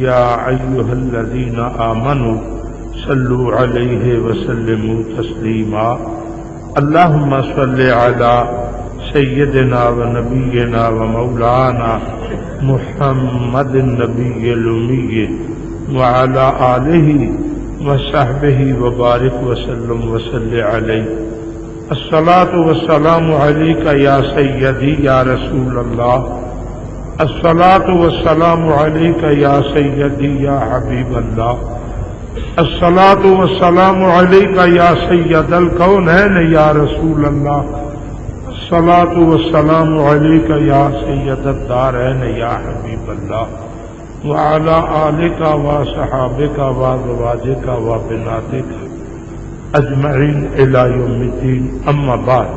يا أيها الذين آمنوا صلوا عليه وسلموا تسليما اللهم صل على سيدنا ونبينا ومولانا محمد النبي الأمي وعلى آله وصحبه وبارك وسلم وصل عليه الصلاة والسلام عليك يا سيدي يا رسول الله الصلاة والسلام عليك يا سيدي يا حبيب الله الصلاة والسلام عليك يا سيد الكونين يا رسول الله الصلاة والسلام عليك يا سيد الدارين يا حبيب الله وعلى آلك وصحابك وأزواجك وبناتك أجمعين إلى يوم الدين أما بعد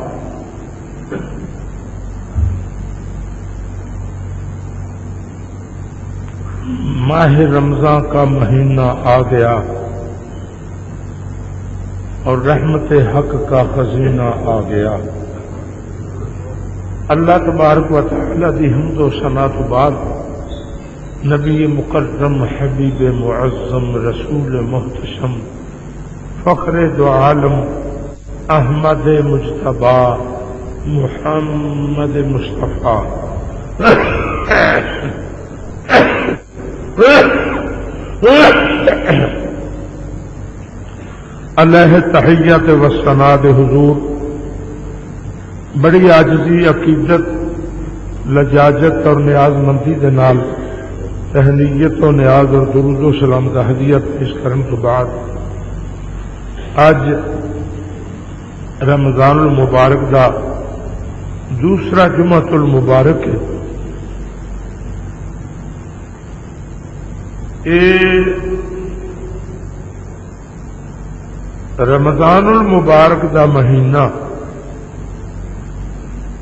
ماہ رمضان کا مہینہ آ گیا اور رحمت حق کا خزینہ آ گیا۔ اللہ تبارک و تعالی دی حمد و ثنا تو بعد نبی مکرم حبیب معظم رسول محتشم فخر دو عالم احمد مجتبی محمد مصطفیٰ علیہ تحیت و ثناء حضور بڑی عاجزی عقیدت لجاجت اور نیاز مندی دے نال تہنیت و نیاز اور درود و سلام کا ہدیت پیش کرنے کے بعد آج رمضان المبارک دا دوسرا جمعۃ المبارک ہے۔ رمضان المبارک دا مہینہ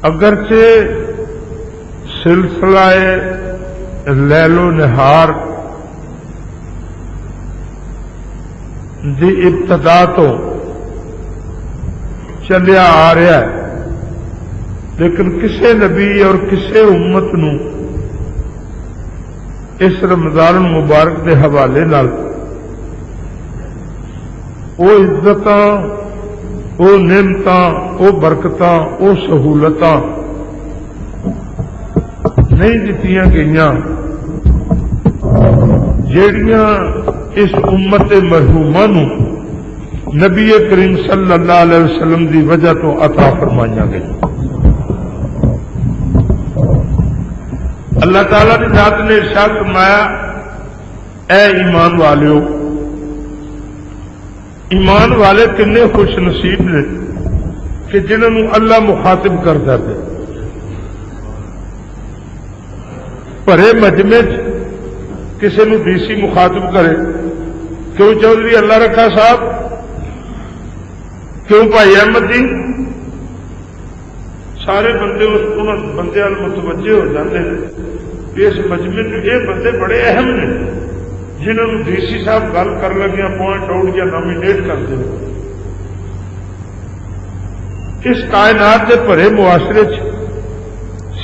اگرچہ سلسلہ لیل و نہار دی ابتدا تو چلیا آ رہا ہے، لیکن کسے نبی اور کسے امت نو اس رمضان المبارک کے حوالے نال وہ عزتاں، وہ نعمتاں، وہ برکتاں، وہ سہولتاں نہیں دتیاں گئیاں جیڑیاں اس امت مرحومہ نو نبی کریم صلی اللہ علیہ وسلم دی وجہ تو عطا فرمائیاں گئیں۔ اللہ تعالیٰ کی ذات نے ارشاد فرمایا، اے ایمان والیو، ایمان والے کنے خوش نصیب نے کہ جنہوں اللہ مخاطب کرتا ہے۔ بھرے مجمع کسی نو ڈی سی مخاطب کرے، کیوں چودھری اللہ رکھا صاحب، کیوں بھائی احمد جی، سارے بندے اس بندے وال متوجہ ہو جاتے ہیں۔ اس مجمع میں یہ بندے بڑے اہم نے جنہوں ڈی سی صاحب گل کر لگیا پوائنٹ آؤٹ یا نامینیٹ کرتے ہیں۔ اس کائنات کے بھرے معاشرے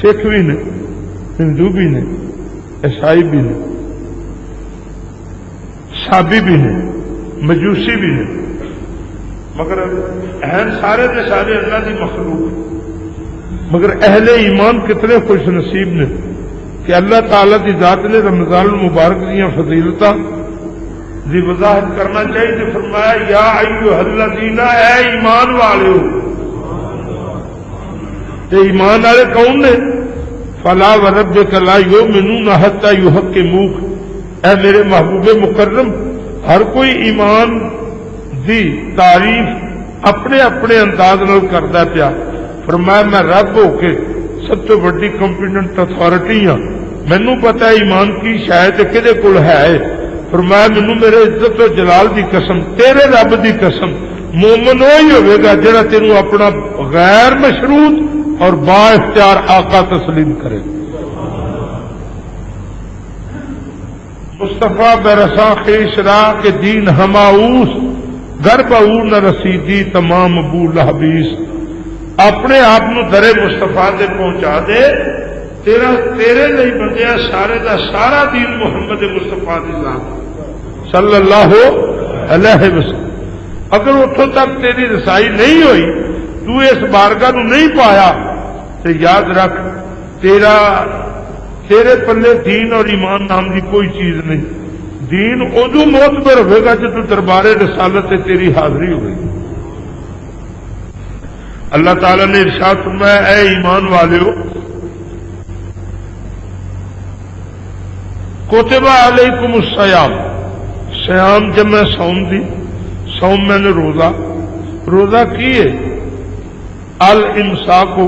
سکھ بھی نے، ہندو بھی نے، عیسائی بھی نے، سابی بھی نے، مجوسی بھی نے، مگر اہم سارے کے سارے اللہ کی مخلوق، مگر اہل ایمان کتنے خوش نصیب نے کہ اللہ تعالی کی ذات نے رمضان المبارک دیا فضیلتاں دی وضاحت کرنا چاہیے تو فرمایا، یا ایھا الذین، اے ایمان والو۔ تے ایمان والے کون نے؟ فلا وربک لا یؤمنون حتی یحکموک، اے میرے محبوب مکرم، ہر کوئی ایمان دی تعریف اپنے اپنے انداز نال کردا پیا۔ فرمایا میں رب ہو کے سب تو بڑی کمپیٹنٹ اتھارٹی ہاں، مینوں پتا ہے ایمان کی شاید کدے کول ہے۔ فرمایا مینوں میرے عزت و جلال دی قسم، تیرے رب دی قسم، مومن وہی ہوئے گا جڑا تینوں اپنا غیر مشروط اور با اختیار آقا تسلیم کرے۔ مصطفیٰ برساں خیش راہ کے دین ہماؤس، گھر بہو نہ رسیدی تمام بو لہبیس۔ اپنے آپ درے مصطفیٰ سے پہنچا دے تیرے لئی بندیا سارے دا سارا دین محمد مصطفیٰ دی ذات صلی اللہ علیہ وسلم. اگر اتوں تک تیری رسائی نہیں ہوئی، تو اس بارگاہ نو نہیں پایا، تو یاد رکھ تیرے پلے دین اور ایمان نام کی کوئی چیز نہیں. دین ادو معتبر ہوئے گا جب دربار رسالت سے تیری حاضری ہوگی. اللہ تعالی نے ارشاد فرمایا اے ایمان والےو کتب علیکم الصیام، سیام جمع صوم دی، صوم میں نے روزہ کی ہے. الامساک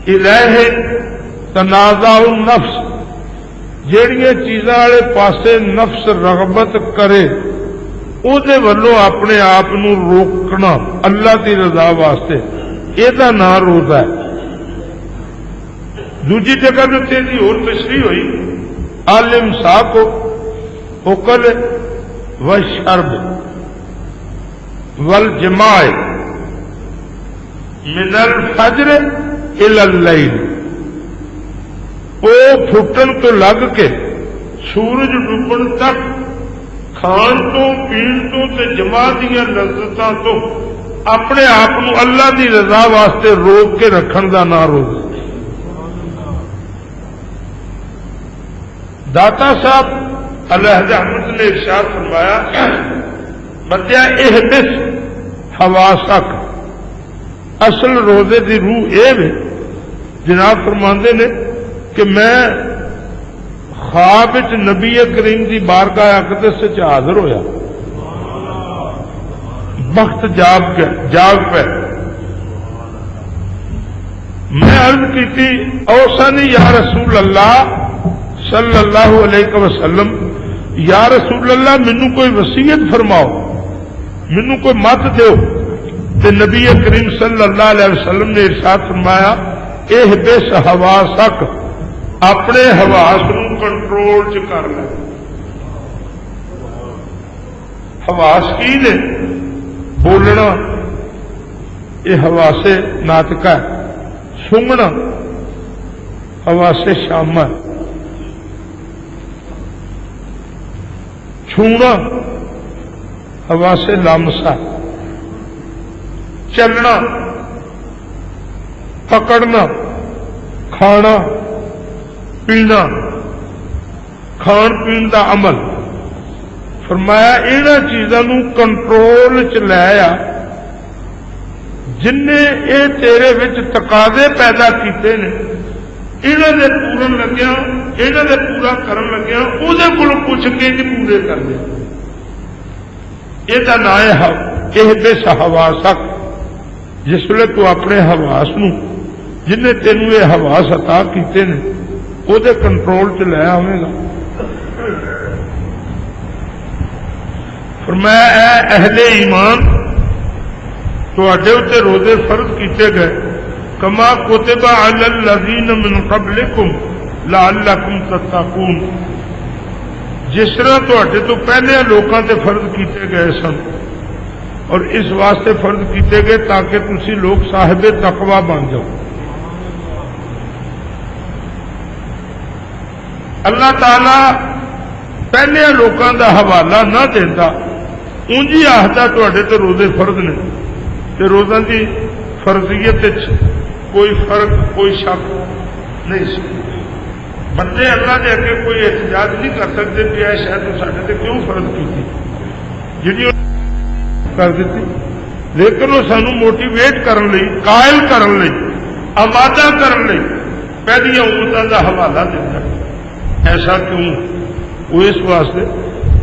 الیہ تنازع النفس، جیڑیاں چیزاں والے پاسے نفس رغبت کرے او دے ولوں اپنے آپ نو روکنا اللہ دی رضا واسطے، یہ نام روزہ ہے. دوجی جگہ دی اور تشریح ہوئی الامساک اکل والشرب والجماع من الفجر الى اللیل، او پھٹن تو لگ کے سورج ڈوبن تک کھان تو پین تو تے جماع دیا لذتاں تو اپنے آپ کو اللہ دی رضا واسطے روک کے رکھن دا نہ روک. داتا صاحب علیہ احمد نے ارشاد فرمایا بندیا احبس حواسک، اصل روزے دی روح یہ جناب فرماندے نے کہ میں خواب نبی کریم دی بارگاہ اقدس سے حاضر ہویا، وقت جاگ پہ میں عرض کی تھی اوصانی یا رسول اللہ صلی اللہ علیہ وسلم، یا رسول اللہ مینوں کوئی وصیت فرماؤ، مینوں کوئی مت دیو. تے نبی کریم صلی اللہ علیہ وسلم نے ارشاد فرمایا احبس حواسک، اپنے حواس کو کنٹرول چ کر لے. حواس کی نے بولنا یہ حواس ناطقہ ہے، سونگنا حواس شامہ ہے، چھونا حواس لامسہ، چلنا پکڑنا کھانا پینا کھان پین دا عمل. فرمایا انہاں چیزاں نو کنٹرول چ لایا جن نے اے تیرے وچ تقاضے پیدا کیتے نے، انہاں دے پورن لگیا، انہاں دے پورا کرن لگیا او دے کول پوچھ کے جی پورے کر دے. یہ نام ہے احبس حواسک، جس ویلے تو اپنے حواس نو جن نے تینوں یہ حواس عطا کیتے نے وہ کنٹرول چ لے آئے گا. فرمایا اے اہل ایمان تواڈے تے روزے فرض کیتے گئے کما کتب علی الذین من قبلکم لعلکم تتقون، جس طرح تواڈے تو پہلے لوکاں تے فرض کیتے گئے سن، اور اس واسطے فرض کیتے گئے تاکہ تسی لوگ صاحب تقوی بن جاؤ. اللہ تعالی پہلے لوگوں کا حوالہ نہ دیتا، اونجی آخدا تواڈے تے روزے فرض نے، تے روزاں دی فرضیت کوئی فرق کوئی شک نہیں سی. بندے اللہ دے اگے کوئی احتجاج نہیں کر سکتے کہ اے شاید ساڈے تے کیوں فرض کی جی کر دیتی، لیکن وہ سانو موٹیویٹ کرن لئی، قائل کرن لئی، آمادہ کرن لئی پہلیاں امتاں دا حوالہ دیتا. ایسا کیوں؟ وہ اس واسطے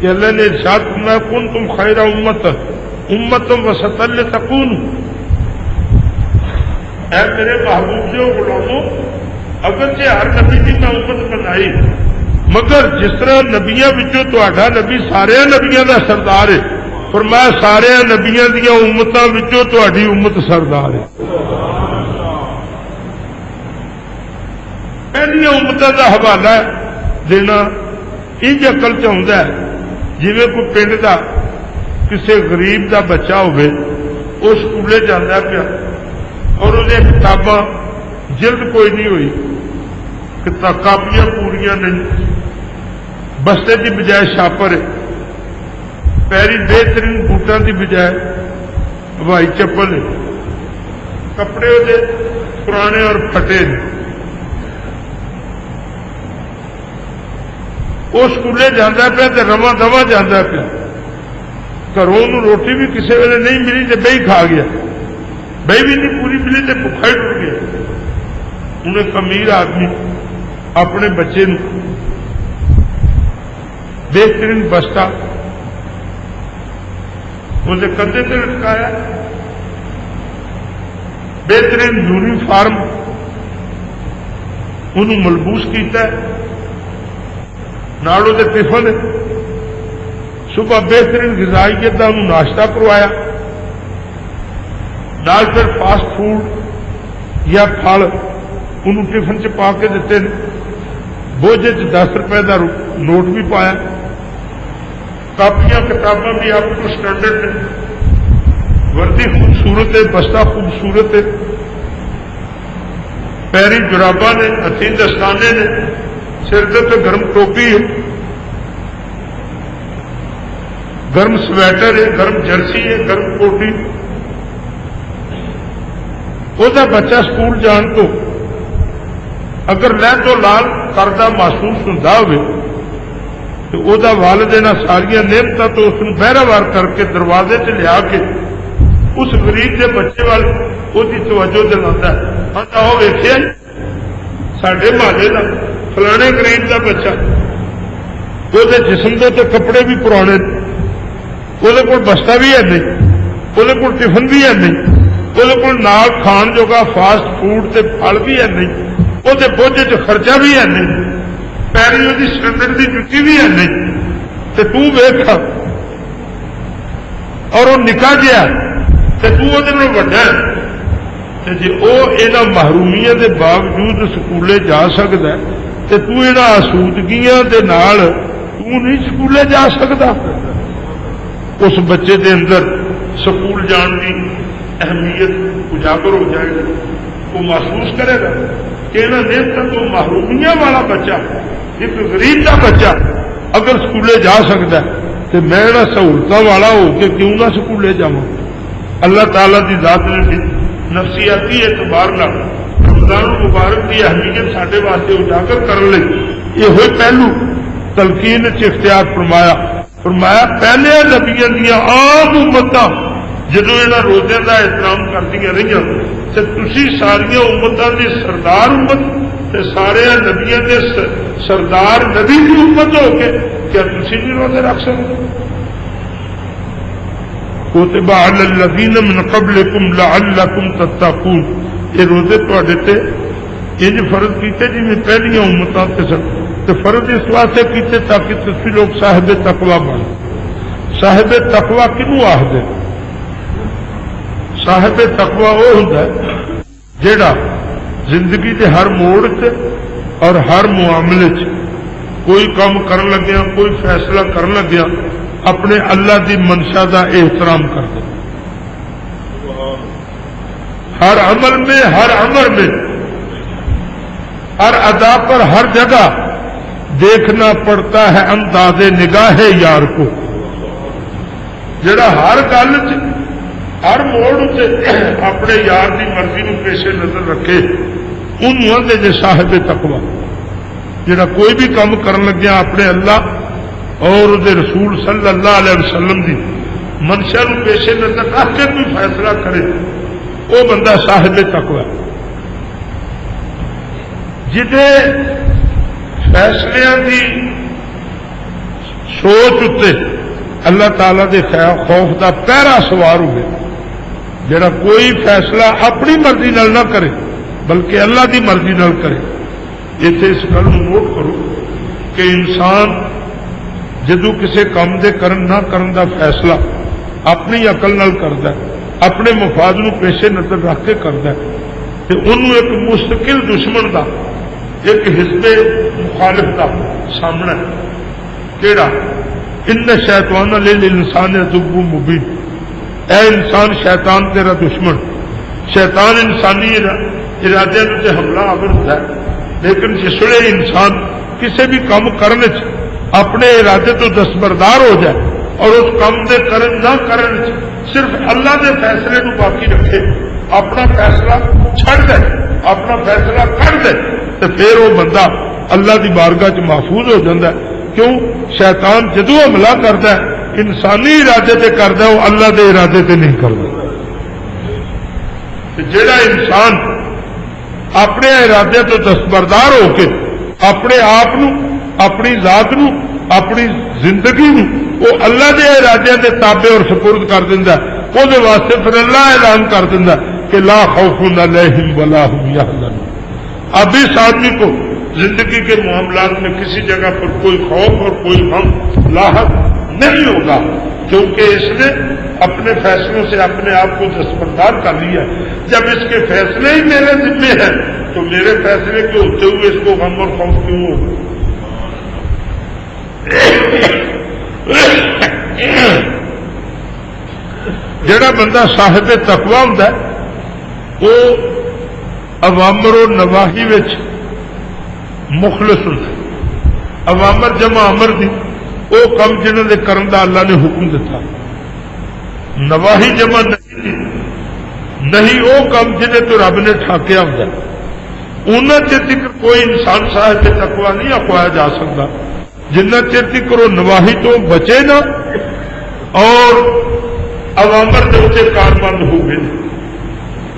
کہ اللہ نے ارشاد فرمایا کنتم خیر امت وسطا لتکونوا، اے میرے محبوب جو غلاموں اگرچہ ہر نبی کی میں امت بنائی مگر جس طرح نبیاں وچوں تہاڈا نبی سارے نبیاں دا سردار ہے، فرمایا سارے نبیاں دیا امتاں وچوں تہاڈی امت سردار ہے. پہلیاں امتاں دا حوالہ دینا انج عقل چاہتا ہے جی کوئی پنڈ کا کسی غریب کا بچہ ہوئے وہ سکولے جانا پیا اور وہ کتاباں جلد کوئی نہیں ہوئی، کاپیاں پوریاں نہیں، بستے کی بجائے شاپر ہے، پیری بہترین بوٹاں کی بجائے ہوائی چپل ہے، کپڑے وہ پرانے اور پھٹے نے۔ وہ سکولے جانا پیا تو رواں دواں جانا پیا، گھروں روٹی بھی کسی ویلے نہیں ملی تو بہی کھا گیا، بہی بھی نہیں پوری ملی تو بھوکا ہی ٹر گیا۔ انہیں امیر آدمی اپنے بچے نو بہترین بستہ اسے کندھے سے لٹکایا، بہترین یونیفارم انہوں ملبوس کیتا ہے، نالوں کے ٹفن، صبح بہترین غذائیت کا انہوں ناشتہ کروایا، نال پھر فاسٹ فوڈ یا پھل انہوں ٹفن چ پا کے دیتے ہیں، بوجھے 10 روپے کا نوٹ بھی پایا، کاپیاں کتاباں بھی آپ کو سٹینڈرڈ نے، وردی خوبصورت ہے، بستہ خوبصورت ہے، پیری جراباں نے، ہتھی دستانے نے، سر پہ گرم ٹوپی ہے، گرم سویٹر ہے، گرم جرسی ہے، گرم کوٹی۔ وہ بچہ سکول جان تو اگر لہ تو لال کردہ محسوس ہوتا ہو تو وہ والدین ساریا نعمتوں تو اس بہراوار کر کے دروازے سے لیا کے اس غریب کے بچے وال وہ توجہ دلاتا ہے، آتا وہ ویخیا سڈے محلے کا فلانے غریب کا بچہ، وہ جسم کے کپڑے بھی پرانے، وہ بستہ بھی ہے نہیں، وہ ٹفن بھی ہے نہیں، وہ نال کھان جوگا فاسٹ فوڈ تے پھل بھی ہے نہیں، وہ بوجھے چ خرچہ بھی ہے نہیں، پیری وہ سٹینڈرڈ کی جتی بھی ہے نہیں، تو ویخ اور وہ نکا گیا وڈا ہے، جی وہ یہاں محرومیاں دے باوجود سکولے جا سکتا ہے تو یہاں آسودگیاں دے نال نہیں سکولے جا سکتا، اس بچے دے اندر سکول جان کی اہمیت اجاگر ہو جائے گی، وہ محسوس کرے گا کہ یہاں نعمتوں تو محرومیاں والا بچہ، ایک غریب کا بچہ اگر سکولے جا سکتا ہے تو میں سہولتوں والا ہو کے کیوں نہ سکولے جاؤں۔ اللہ تعالیٰ کی ذات نے نفسیاتی اعتبار رمضان مبارک کی اہمیت سارے واسطے اجاگر کرنے یہ ہوئی پہلو تلقین اختیار فرمایا پہلے نبیوں دیا عام امتاں جدو یہاں روزے کا احترام کردیا رہی تو تھی ساریا امتوں کی سردار امت تے سارے نبیوں کے سردار نبی کی امت ہو کے کیا تھی بھی روزے رکھ سکتے؟ کتب علی الذین من قبلکم لعلکم تتقون، یہ روزے تے انج فرض کیتے جی میں پہلیاں امتاں تے سن، تو فرض اس واسطے کیتے تاکہ تسی لوگ صاحب تقوی بن۔ صاحب تقوی کنوں آخدے؟ صاحب تقوی وہ ہوتا ہے جیڑا زندگی کے ہر موڑ سے اور ہر معاملے چ کوئی کام کرن لگیا، کوئی فیصلہ کرن لگیا اپنے اللہ دی منشا دا احترام کر دے، ہر عمل میں، ہر امر میں، ہر ادا پر، ہر جگہ دیکھنا پڑتا ہے انداز نگاہ یار کو، جڑا ہر گل ہر موڑ سے اپنے یار کی مرضی کو پیش نظر رکھے انہوں آدھے جے صاحب تقوی، جڑا کوئی بھی کام کرن لگیا اپنے اللہ اور دے رسول صلی اللہ علیہ وسلم دی منشا کو پیش نظر رکھ کے کوئی فیصلہ کرے وہ بندہ صاحب تقوی۔ جدے فیصلے کی سوچ اتنے اللہ تعالی دے خوف دا پہرا سوار ہوئے، جڑا کوئی فیصلہ اپنی مرضی نال نہ کرے بلکہ اللہ دی مرضی نال کرے۔ اتنے اس گل نوٹ کرو کہ انسان جدو کسی کام دے کرن نہ کرن دا فیصلہ اپنی عقل نال کرتا ہے، اپنے مفاد نو پیش نظر رکھ کے کرتا ہے، تو انہوں ایک مستقل دشمن دا، ایک حزب مخالف دا سامنا ہے، کیڑا ان شیطان للانسان عدو مبین، اے انسان شیطان تیرا دشمن، شیطان انسانی ارادے سے حملہ آور ہوتا ہے، لیکن جس ویلے انسان کسی بھی کام کرنے اپنے ارادے تو دستبردار ہو جائے اور اس کام دے نہ کرنے صرف اللہ دے فیصلے کو باقی رکھے، اپنا فیصلہ چھڑ دے، اپنا فیصلہ کر دے، تو پھر وہ بندہ اللہ کی بارگاہ چ محفوظ ہو جاتا ہے۔ کیوں؟ شیطان جدو حملہ کرتا ہے انسانی ارادے سے کرتا ہے، وہ اللہ کے ارادے سے نہیں کرتا۔ جڑا انسان اپنے ارادے تو دستبردار ہو کے اپنے آپ اپنی ذات اپنی زندگی وہ اللہ کے ارادے کے تابع اور سپرد کر دینا، وہ واسطے پھر اللہ اعلان کر دینا کہ لا خوف علیہم ولا هم یحزنون۔ اب اس آدمی کو زندگی کے معاملات میں کسی جگہ پر کوئی خوف اور کوئی غم لاحق نہیں ہوگا، کیونکہ اس نے اپنے فیصلوں سے اپنے آپ کو دستبردار کر لیا۔ جب اس کے فیصلے ہی میرے ذمے ہیں تو میرے فیصلے کے ہوتے ہوئے اس کو غم اور خوف کیوں ہوگا؟ جڑا بندہ صاحب تقویٰ ہوتا ہے وہ اوامر و نواہی وچ مخلص ہوتا ہے۔ اوامر جمع امر دی وہ کم جنہوں نے کرن دا اللہ نے حکم دیتا، نواہی جمع نہیں وہ کم جنہیں تو رب نے ٹھاکیا ہوتا ہے۔ انہاں چر تک کوئی انسان صاحب تقویٰ نہیں اخوایا جا سکتا جنہ چر تک وہ نواہی تو بچے نا اور اوامر دے اتنے کاربند ہو گئے۔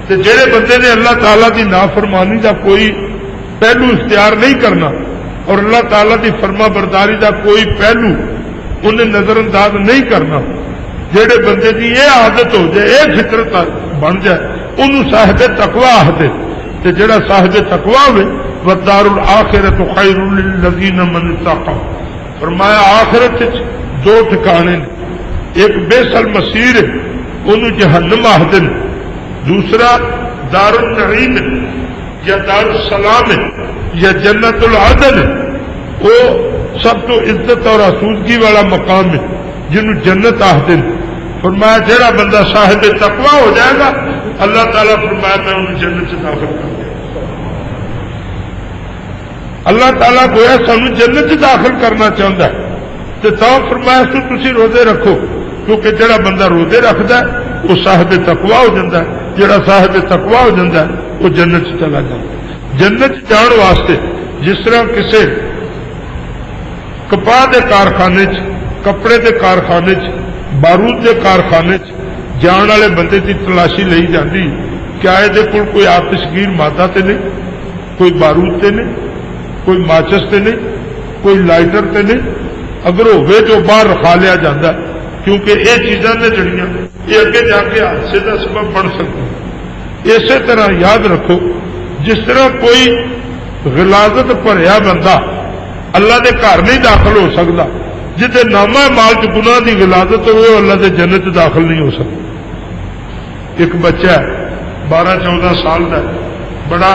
تو جہے بندے نے اللہ تعالیٰ کی نافرمانی کا کوئی پہلو اختیار نہیں کرنا اور اللہ تعالیٰ کی فرما برداری کا کوئی پہلو انہیں نظر انداز نہیں کرنا، جہے بندے کی یہ عادت ہو جائے، یہ فطرت بن جائے، انہوں صاحب تقویٰ آخدے۔ تو جڑا صاحب تقویٰ ہوئے والدار الآخرۃ خیر للذین من اتقوا، فرمایا آخرت دو ٹھکانے، ایک بیس المصیر ہے انہوں جہنم آخدے، دوسرا دار النعیم یا دار السلام ہے یا جنت العدن ہے، وہ سب تو عزت اور آسودگی والا مقام ہے جنہوں جنت آخدے۔ فرمایا جہاں بندہ صاحب تقویٰ ہو جائے گا اللہ تعالیٰ فرمایا میں انہوں جنت سے داخل کر دیا۔ اللہ تعالیٰ گویا سانو جنت سے داخل کرنا چاہتا ہے تو فرمایا تو تسی روزے رکھو، کیونکہ جڑا بندہ روزے رکھتا ہے وہ صاحب تقویٰ ہو جاتا ہے، جڑا صاحب تقویٰ ہو جاتا ہے وہ جنت سے چلا جاتا ہے۔ جنت جان واسطے جس طرح کسی کپاہ کے کارخانے کپڑے کے کارخانے بارود کے کارخانے جان والے بندے کی تلاشی لی جاتی، کیا یہ کوئی آتشگیر مادہ تے نہیں، کوئی بارود تے نہیں، کوئی ماچس تے نہیں، کوئی لائٹر تے نہیں، اگر ہوئے جو باہر رکھا لیا جاتا ہے، کیونکہ یہ چیزاں نے جڑیاں یہ اگے جا کے حادثے کا سبب بن سکتی۔ اسی طرح یاد رکھو جس طرح کوئی غلاظت بھریا بندہ اللہ کے گھر نہیں داخل ہو سکتا، جتے نامہ مال چ گناہ کی غلاظت ہوئے وہ اللہ کے جنت داخل نہیں ہو سکتا۔ ایک بچہ 12-14 سال کا بڑا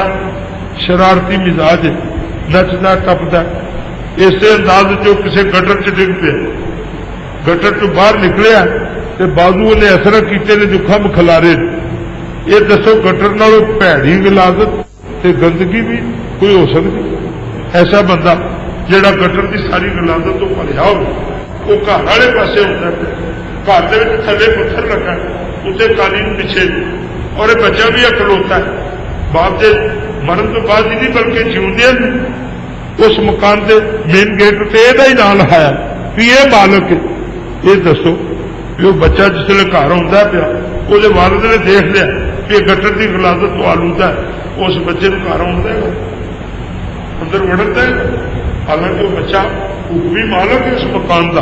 شرارتی مزاج ہے، نچتا ٹپتا، اسی انداز جو کسی گٹر چ ڈگ پیا، گٹر تو باہر نکلیا تو بازو نے اثر کیتے نے جو کھمب کھلارے۔ یہ دسو گٹر نالوں بھڑی غلاظت تے گندگی بھی کوئی ہو سکتی؟ ایسا بندہ جڑا گٹر کی ساری غلاظت تو بھریا ہو وہ گھر والے پاسے ہوتا ہے، گھر کے تھلے پتھر لگا اسے قالین پیچھے اور یہ بچہ بھی اکلوتا ہے، باپ کے مرن تو بعد ہی نہیں بلکہ جیوندے اس مکان کے مین گیٹ پہ یہ نام لکھایا کہ یہ مالک ہے۔ یہ دسو جو بچہ جسے گھر آتا پیا وہ والد نے دیکھ لیا کہ گٹر کی غلاظت تو آلودہ ہے، اس بچے کو گھر آن دے گا، اندر وڑن دے گا؟ حالانکہ وہ بچہ حکمی مالک ہے اس مکان کا،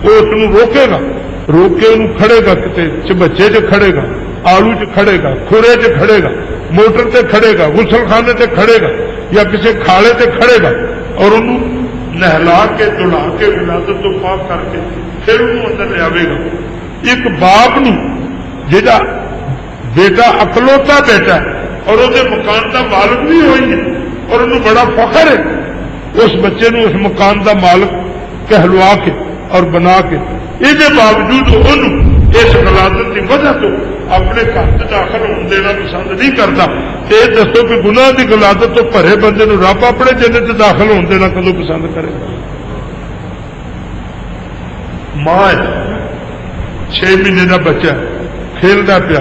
وہ اس کو روکے گا، روک کے انہوں کھڑے گا، کتے بچے چ کھڑے گا، آلو چ کھڑے گا، کھورے چ کھڑے گا، موٹر تے کھڑے گا، غسل خانے تے کھڑے گا یا کسی کھاڑے تے کھڑے گا اور انہوں نہلا کے دلا کے ولادت تو پاک کر کے پھر انہوں اندر لے آئے گا۔ ایک باپ نو جا بیٹا اکلوتا بیٹا اور وہ مکان کا مالک بھی ہوئی ہے اور انہوں بڑا فخر ہے اس بچے نو اس مکان کا مالک کہلوا کے اور بنا کے، یہ باوجود انہوں اس غلاظت کی وجہ تو اپنے گھر سے داخل ہونے دینا پسند نہیں کرتا. یہ دسو کہ گناہ کی غلاظت تو بھرے بندے نو رب اپنے جنت سے داخل ہونے دینا کدو پسند کرے؟ ماں 6 مہینے کا بچہ کھیلتا پیا،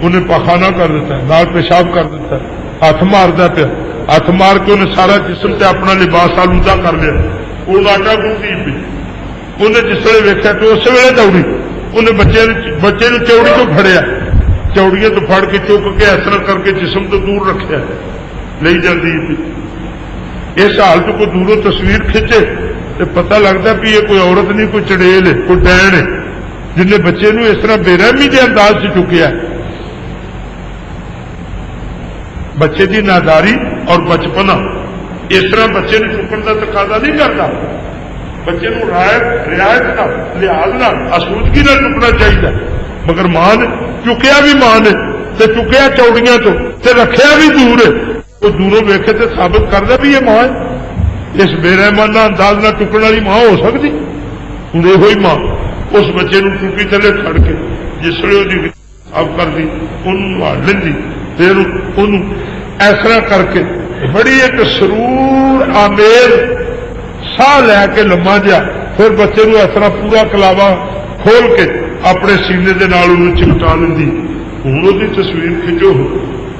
انہیں پخانہ کر دیتا ہے، نال پیشاب کر دیتا ہے، ہاتھ مارتا پیا، ہاتھ مار کے انہیں سارا جسم سے اپنا لباس آلودہ کر لیا. وہ آٹا گوندی پی، انہیں جس ویلے ویکیا تو اس ویلے دوڑی، انہیں بچے نے چوڑی تو پھڑیا، چوڑیاں تو پھڑ کے چک کے اس طرح کر کے جسم تو دور رکھا لے جاتی پی. اس حالت کو دوروں تصویر کھچے تو پتہ لگتا بھی یہ کوئی عورت نہیں، کوئی چڑیل ہے، کوئی ڈین ہے جن نے بچے نو اس طرح بے رحمی کے انداز سے چکیا. بچے کی ناداری اور بچپنا اس طرح بچے نے چکن کا تقاضا نہیں کرتا. بچے کو رعایت نہ لحاظ نہ آسودگی نہ چکنا چاہیے، مگر ماں نے چکیا بھی، ماں نے تے چکیا چوڑیاں تو تے رکھیا بھی دور ہے. وہ دوروں ویکھے تے ثابت کرتا بھی یہ ماں ہے. اس بے رحمانہ انداز نہ چکن والی ماں ہو سکتی؟ ہوں یہ ماں اس بچے نو چوکی تھلے کھڑ کے جس ویلے اب کر دی انہوں لینی، پھر انہوں اس طرح کر کے بڑی ایک سرور آمیز ساہ لے کے لما جا، پھر بچے نو اس طرح پورا کلاوا کھول کے اپنے سینے دے نال انہوں چمٹا لینی. ہوں وہ تصویر کھچو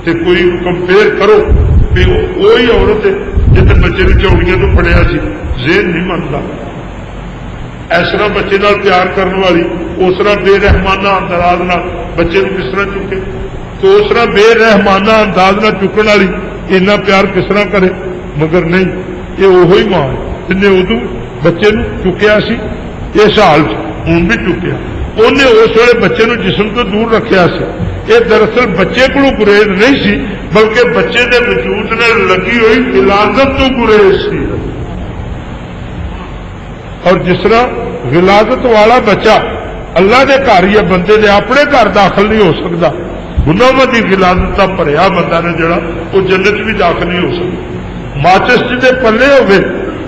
تے کوئی کمپیئر کرو کہ وہی عورت ہے جتنے بچے نے چوڑیاں تو پڑیا سی. ذہن نہیں منتا. اس طرح بچے نال پیار کرنے والی اس طرح بے رحمانہ انداز نہ بچے کو کس طرح چکے، تو اس طرح بے رحمانہ انداز نہ چکن والی اتنا پیار کس طرح کرے؟ مگر نہیں، یہ وہی ماں ہے جن نے ادو بچے نو چکیا سی. اس حالت ہوں بھی چکیا. انہیں اس ویلے بچے نو جسم تو دور رکھیا سی. یہ دراصل بچے کو گریز نہیں سی، بلکہ بچے کے وجود نے لگی ہوئی غلاظت تو گریز سی. اور جس طرح غلاظت والا بچہ اللہ کے گھر یا بندے نے اپنے گھر داخل نہیں ہو سکتا، گناہ کی غلاظت کا بھریا بندہ نے جڑا وہ جنت بھی داخل نہیں ہو سکتا. ماچس جی پلے ہوئے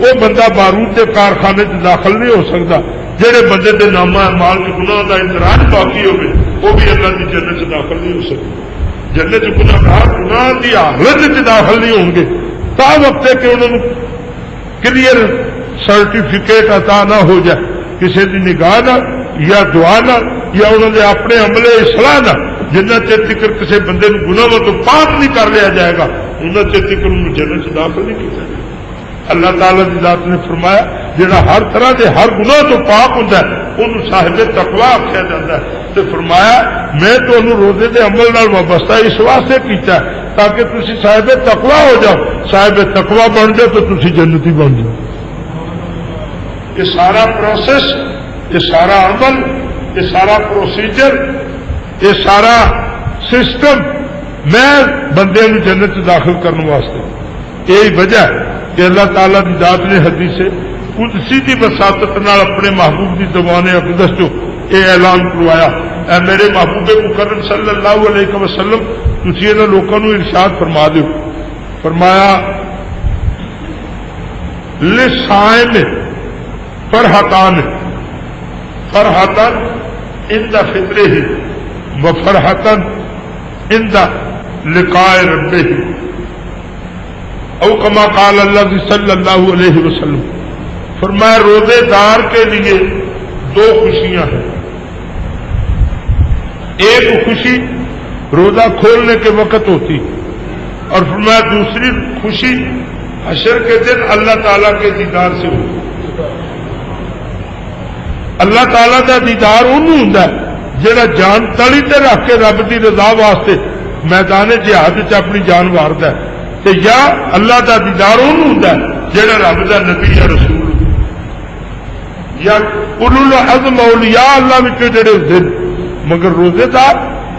وہ بندہ بارود کے کارخانے سے داخل نہیں ہو سکتا. جہے بندے کے نامہ مال کے گناہ کا اندراج باقی ہوئے وہ بھی اللہ کی جنت سے داخل نہیں ہو سکتے. جنت گناہ کی حالت سے داخل نہیں ہوں گے تا وقت ہے کہ انہوں نے کلیئر سرٹیفکیٹ عطا نہ ہو جائے کسی کی نگاہ نہ یا دعا نہ یا انہوں نے اپنے عملے اصلاح نہ. جنہ چر تکر کسی بندے کو گناہ تو پاک نہیں کر لیا جائے گا انہیں چر تکر انہوں جنت سے داخل نہیں کیا جائے گا. اللہ تعالیٰ کی ذات نے فرمایا جہاں ہر طرح کے ہر گناہ تو پاک ہوتا ہے انہوں صاحب تقوی آخیا جاتا ہے. تو فرمایا میں تو انہوں روزے کے عمل نال وابستہ اس واسطے کیتا ہے تاکہ تسی صاحب تقوی ہو جاؤ. صاحب تقوی بن جاؤ تو تسی جنتی بن جاؤ. یہ سارا پروسیس، یہ سارا عمل، یہ سارا پروسیجر، یہ سارا سسٹم میں بندے کو جنت سے داخل کرنے واسطے. یہی وجہ ہے کہ اللہ تعالیٰ کی ذات نے حدیث قدسی کی وساطت نال اپنے محبوب کی زبان اقدس جو یہ اعلان کروایا، اے میرے محبوب مکرم صلی اللہ علیہ وسلم تسی انہاں لوگوں کو ارشاد فرما دیو. فرمایا لسائم فرحتان، فرحتن عند فطرہ و فرحتن عند لقاء ربہ، او کما قال اللہ صلی اللہ علیہ وسلم. فرمایا روزے دار کے لیے دو خوشیاں ہیں. ایک خوشی روزہ کھولنے کے وقت ہوتی اور فرمایا دوسری خوشی حشر کے دن اللہ تعالیٰ کے دیدار سے ہوتی. اللہ تعالیٰ کا دیدار انہوں ہوں جہاں جان تلی تے رکھ کے رب کی رضا واسطے میدان جہاد اپنی جان وارد ہے، یا اللہ کا دیدار انہوں ہوں جہاں رب کا نبی یا رسول یا اولو العزم اولیاء اللہ میں جڑے ہوتے ہیں. مگر روزے دار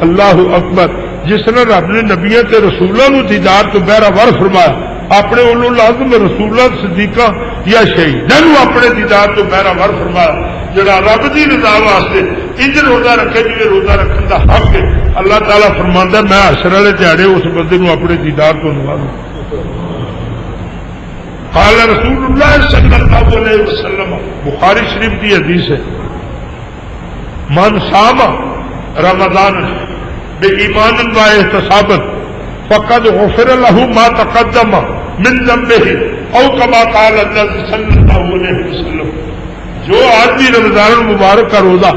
اللہ اکبر جس نے رب نے نبیوں تے رسولوں کو دیدار تو بہراور فرمایا، اپنے اولو العزم رسولوں صدیقہ یا شہیداں اپنے دیدار تو بہراور فرمایا جڑا رب کی رضا واسطے انج روزہ رکھے جی روزہ رکھنے کا حق ہے. اللہ تعالیٰ فرماندا میں حشر والے دیہڑے اس بندے کو اپنے دیدار تو نوازوں. قال رسول اللہ صلی اللہ علیہ وسلم، بخاری شریف کی حدیث ہے، من صام رمضان بإيمان واحتسابا فقد غفر له ما تقدم من ذنبه او كما قال النبي صلی اللہ علیہ وسلم. جو آدمی رمضان المبارک کا روزہ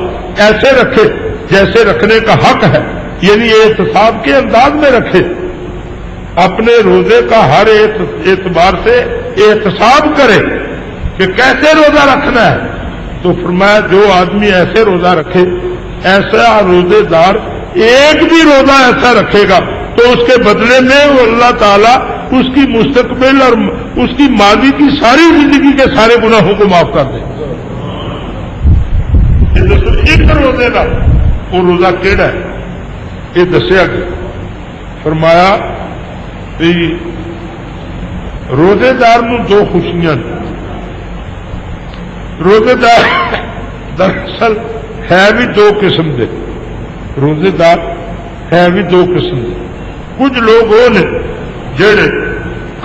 ایسے رکھے جیسے رکھنے کا حق ہے، یعنی احتساب کے انداز میں رکھے، اپنے روزے کا ہر اعتبار سے احتساب کرے کہ کیسے روزہ رکھنا ہے، تو فرمایا جو آدمی ایسے روزہ رکھے، ایسا روزے دار ایک بھی روزہ ایسا رکھے گا تو اس کے بدلے میں وہ اللہ تعالیٰ اس کی مستقبل اور اس کی ماضی کی ساری زندگی کے سارے گناہوں کو معاف کر دے. ایک روزے کا وہ روزہ کیڑا ہے یہ دسیا گیا. فرمایا روزے دار نو دو خوشیاں. روزے دار دراصل ہے بھی دو قسم دے، روزے دار ہے بھی دو قسم دے. کچھ لوگ وہ نے جڑے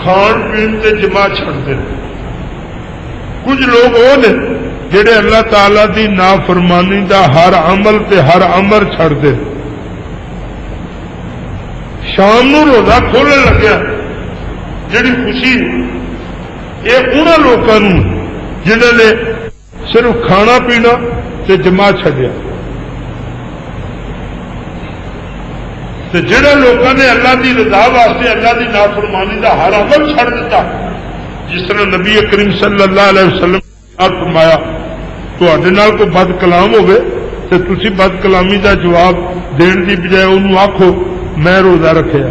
کھان پین سے جمع چھڑتے ہیں، کچھ لوگ وہ نے جڑے اللہ تعالی دی نافرمانی دا ہر عمل تے ہر امر چھڑتے. شام نو روزہ کھولن لگیا جڑی خوشی یہ انہاں لوگوں جنہوں نے صرف کھانا پینا تے جمع چھڈیا، تے جڑے لوگوں نے اللہ دی رضا واسطے اللہ دی نافرمانی دا ہر عمل چھڑ دیتا، جس طرح نبی کریم صلی اللہ علیہ وسلم نے فرمایا تواڈے نال کوئی بد کلام ہوے تے تسی بد کلامی دا جواب دین دی بجائے انہوں آکھو میں روزہ رکھیا.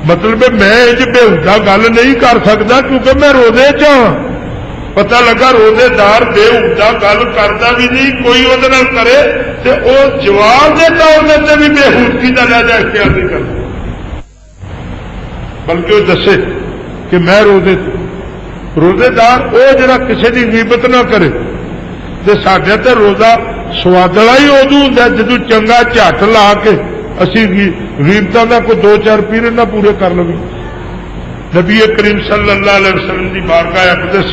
مطلب میں اج بےہودہ گل نہیں کر سکتا کیونکہ میں روزے چ ہاں. پتہ لگا روزے دار بےہودہ گل کرتا بھی نہیں، کوئی وہ کرے تو وہ جواب دے طور سے بھی بےہودگی کا لہجہ اختیار نہیں کرتا، بلکہ وہ دسے کہ میں روزے دار وہ جڑا کسی کی غیبت نہ کرے. تو سڈے تو روزہ سوادلا ہی ادو ہوں جدو چنگا جھٹ لا کے اسی غیبتوں کا کوئی دو چار پیریڈ نہ پورے کر لو. نبی کریم صلی اللہ علیہ وسلم کی بارگاہ اقدس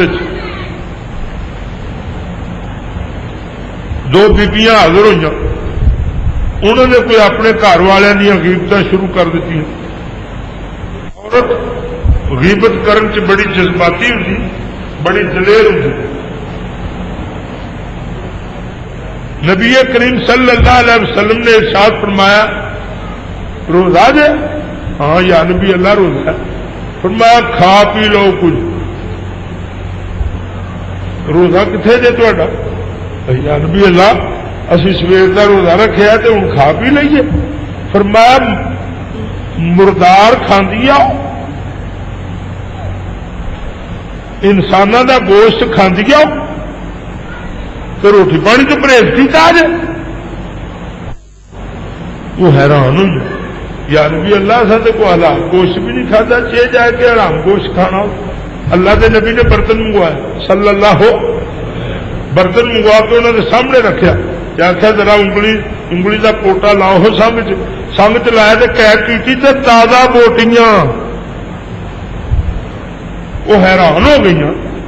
دو بیبیاں حاضر ہوئی، انہوں نے کوئی اپنے گھر والوں دیا غیبتیں شروع کر دیتی. عورت غیبت کرن چ بڑی جذباتی ہوتی، بڑی دلیر ہوتی. نبی کریم صلی اللہ علیہ وسلم نے ارشاد فرمایا روزہ دے؟ ہاں یا نبی اللہ روزہ. فرمایا کھا پی لو کچھ. روزہ کتنے جے تہاڈا؟ یا نبی اللہ اسی سویر کا روزہ رکھا تو ہوں کھا پی لئیے. فرمایا مردار کھاندی آ، انسانوں کا گوشت کھاندی آ تو روٹی پانی تو پرہیز کیتا جے. وہ حیران ہوئی یا نبی اللہ سا کو حلال گوشت بھی نہیں کھاتا، چاہے جائے کہ حرام گوشت کھانا. اللہ کے نبی نے برتن منگوایا صلی اللہ ہو، برتن منگوا کے انہوں نے سامنے رکھا، آخیا ذرا انگلی کا پوٹا لاؤ ہو سنگ چ لایا تو قید کی تازہ بوٹیاں. وہ حیران ہو گئی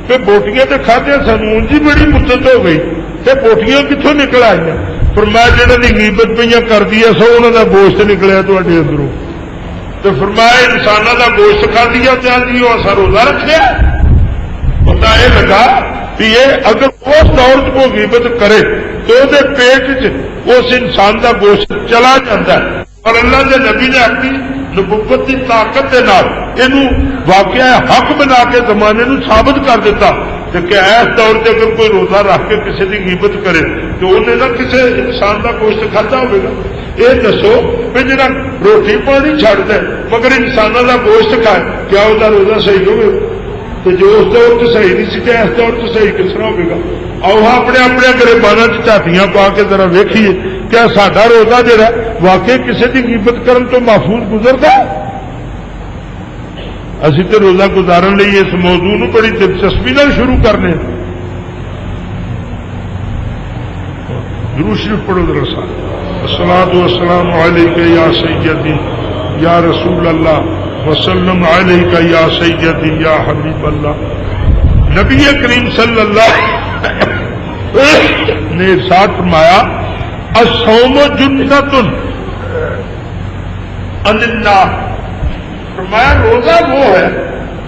کہ بوٹیاں تو کھادیا سانو جی بڑی مدت ہو گئی تو بوٹیاں کتوں نکل آئی. فرمایا جہاں کی غیبت پہ کر دی سو انہوں کا گوشت نکلیا تے اندروں. تو فرمایا انسانوں کا گوشت کھادی چاہتی وہ اصا روزہ رکھا. پتا یہ لگا کہ یہ اگر اس دور چ کوئی غیبت کرے تو وہ پیٹ اس انسان کا گوشت چلا جاتا ہے. اور اللہ کے نبی نے اپنی نبوت کی طاقت کے نال یہ واقعہ حق بنا کے زمانے نو ثابت کر دیتا کہ اس دور سے اگر کوئی روزہ رکھ کے کسی کی غیبت کرے تو انہیں نہ کسی انسان کا گوشت کھاتا ہوگا. یہ دسو کہ جا روٹی پانی چھڑ دے مگر انسانوں کا گوشت کھائے کیا وہ روزہ صحیح ہوگا؟ تو جو اس دور سے صحیح نہیں سکتا اس دور سے صحیح کس طرح ہوگا؟ آؤ اپنے اپنے گریبانوں چاٹیاں پا کے ذرا ویکھیے کیا ساڈا روزہ جہاں واقعی کسی کی غیبت کرن تو محفوظ گزرتا ہے؟ اسی تو روزہ گزارن لئی اس موضوع نو بڑی دلچسپی نال شروع کرنے. درود شریف پڑھو ذرا سا. الصلاۃ والسلام علیک یا سیدی یا رسول اللہ وسلم علیک یا سیدی یا حبیب اللہ. نبی کریم صلی اللہ نے ارشاد فرمایا الصوم جنۃ عن النار، فرمایا روزہ وہ ہے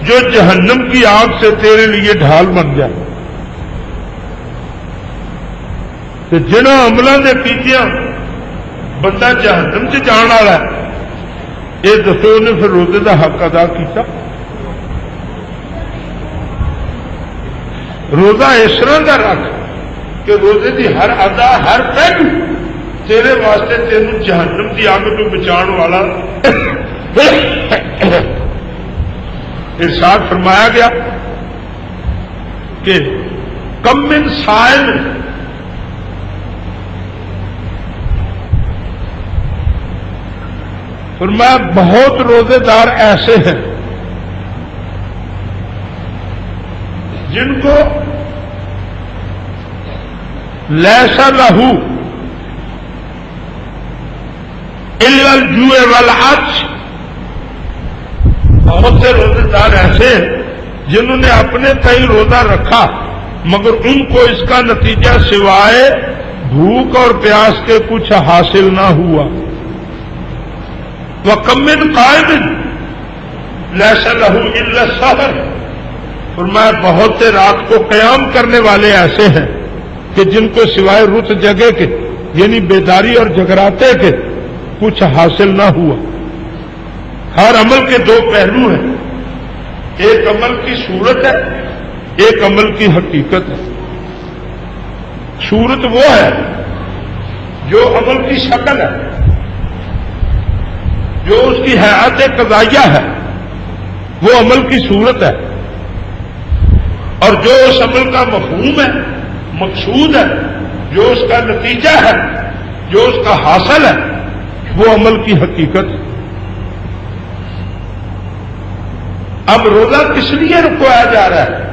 جو جہنم کی آگ سے تیرے لیے ڈھال بن جائے. کہ جنہاں عملوں نے کیتیاں بندہ جہنم سے جان والا ہے، یہ دسو نے پھر روزے کا حق ادا کیتا؟ روزہ اس طرح کا رکھ کہ روزے کی ہر ادا ہر پہلو تیرے واسطے تینوں جہنم کی اگ تو بچان والا. ارشاد فرمایا گیا کہ کم من صائم، فرمایا بہت روزے دار ایسے ہیں جن کو لیس لہو الا الجوع والعطش، بہت سے روزے دار ایسے ہیں جنہوں نے اپنے کئی روزہ رکھا مگر ان کو اس کا نتیجہ سوائے بھوک اور پیاس کے کچھ حاصل نہ ہوا. وَكَمْ مِنْ قَائِمٍ لَيْسَ لَهُ إِلَّا السَّحَرُ، فرمایا بہت سے رات کو قیام کرنے والے ایسے ہیں کہ جن کو سوائے رت جگہ کے یعنی بیداری اور جگراتے کے کچھ حاصل نہ ہوا. ہر عمل کے دو پہلو ہیں، ایک عمل کی صورت ہے، ایک عمل کی حقیقت ہے. صورت وہ ہے جو عمل کی شکل ہے، جو اس کی حیات قضائیہ ہے، وہ عمل کی صورت ہے. اور جو اس عمل کا مفہوم ہے، مقصود ہے، جو اس کا نتیجہ ہے، جو اس کا حاصل ہے، وہ عمل کی حقیقت ہے. اب روزہ کس لیے رکوایا جا رہا ہے؟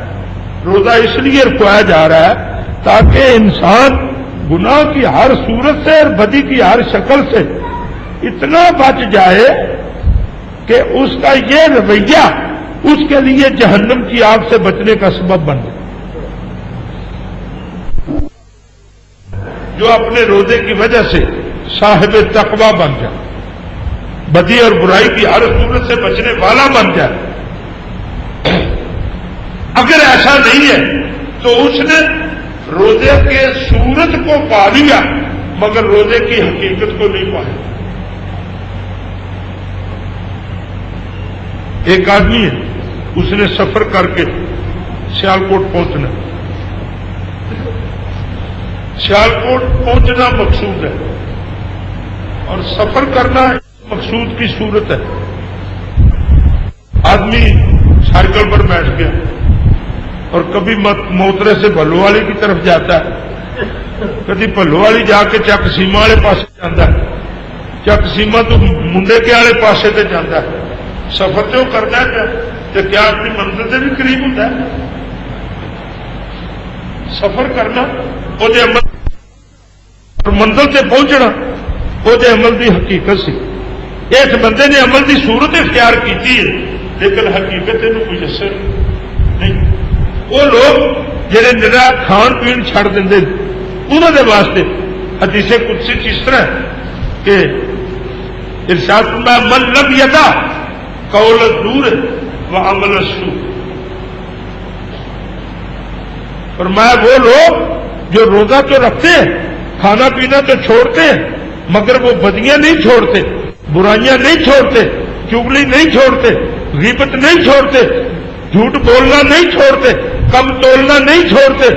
روزہ اس لیے رکوایا جا رہا ہے تاکہ انسان گناہ کی ہر صورت سے اور بدی کی ہر شکل سے اتنا بچ جائے کہ اس کا یہ رویہ اس کے لیے جہنم کی آگ سے بچنے کا سبب بن جائے. جو اپنے روزے کی وجہ سے صاحب تقوی بن جائے، بدی اور برائی کی ہر صورت سے بچنے والا بن جائے. اگر ایسا نہیں ہے تو اس نے روزے کے صورت کو پا لیا مگر روزے کی حقیقت کو نہیں پایا. ایک آدمی ہے، اس نے سفر کر کے سیالکوٹ پہنچنا، سیالکوٹ پہنچنا مقصود ہے اور سفر کرنا مقصود کی صورت ہے. آدمی سائیکل پر بیٹھ گیا اور کبھی موترے سے بھلو والی کی طرف جاتا ہے، کبھی بھلو والی جا کے چک سیما والے پاس جاتا ہے، چک سیما تو منڈے کے والے پاسے تے جاتا ہے. سفر تو کرنا ہے کہ کیا اپنی منزل سے بھی قریب ہوتا ہے؟ سفر کرنا وہ عمل اور منزل سے پہنچنا وہ عمل کی حقیقت سی. اس بندے نے عمل کی صورت اختیار کی ہے لیکن حقیقت کوئی اثر نہیں. وہ لوگ جہے نرا کھان پین چھڑ دیں انہوں نے واسطے حدیث قدسی اس طرح کہ ارشاد فرمایا من لم یدع قول الزور وعمل السوء، فرمایا وہ لوگ جو روزہ تو رکھتے ہیں، کھانا پینا تو چھوڑتے ہیں مگر وہ بدیاں نہیں چھوڑتے، برائیاں نہیں چھوڑتے، چغلی نہیں چھوڑتے، غیبت نہیں چھوڑتے، جھوٹ بولنا نہیں چھوڑتے، کم تولنا نہیں چھوڑتے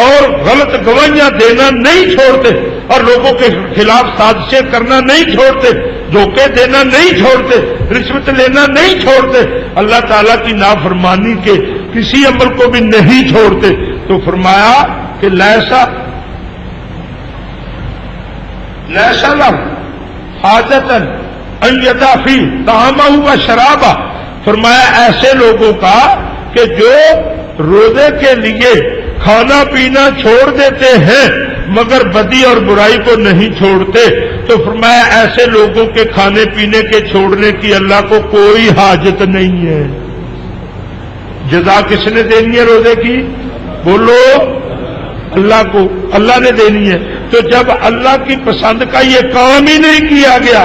اور غلط گواہیاں دینا نہیں چھوڑتے اور لوگوں کے خلاف سازشیں کرنا نہیں چھوڑتے، دھوکے دینا نہیں چھوڑتے، رشوت لینا نہیں چھوڑتے، اللہ تعالیٰ کی نافرمانی کے کسی عمل کو بھی نہیں چھوڑتے. تو فرمایا کہ لیسا لہو حاجتا ان یدع فی طعامہ و شرابہ، فرمایا ایسے لوگوں کا کہ جو روزے کے لیے کھانا پینا چھوڑ دیتے ہیں مگر بدی اور برائی کو نہیں چھوڑتے، تو فرمایا ایسے لوگوں کے کھانے پینے کے چھوڑنے کی اللہ کو کوئی حاجت نہیں ہے. جزا کس نے دینی ہے روزے کی؟ بولو اللہ کو، اللہ نے دینی ہے. تو جب اللہ کی پسند کا یہ کام ہی نہیں کیا گیا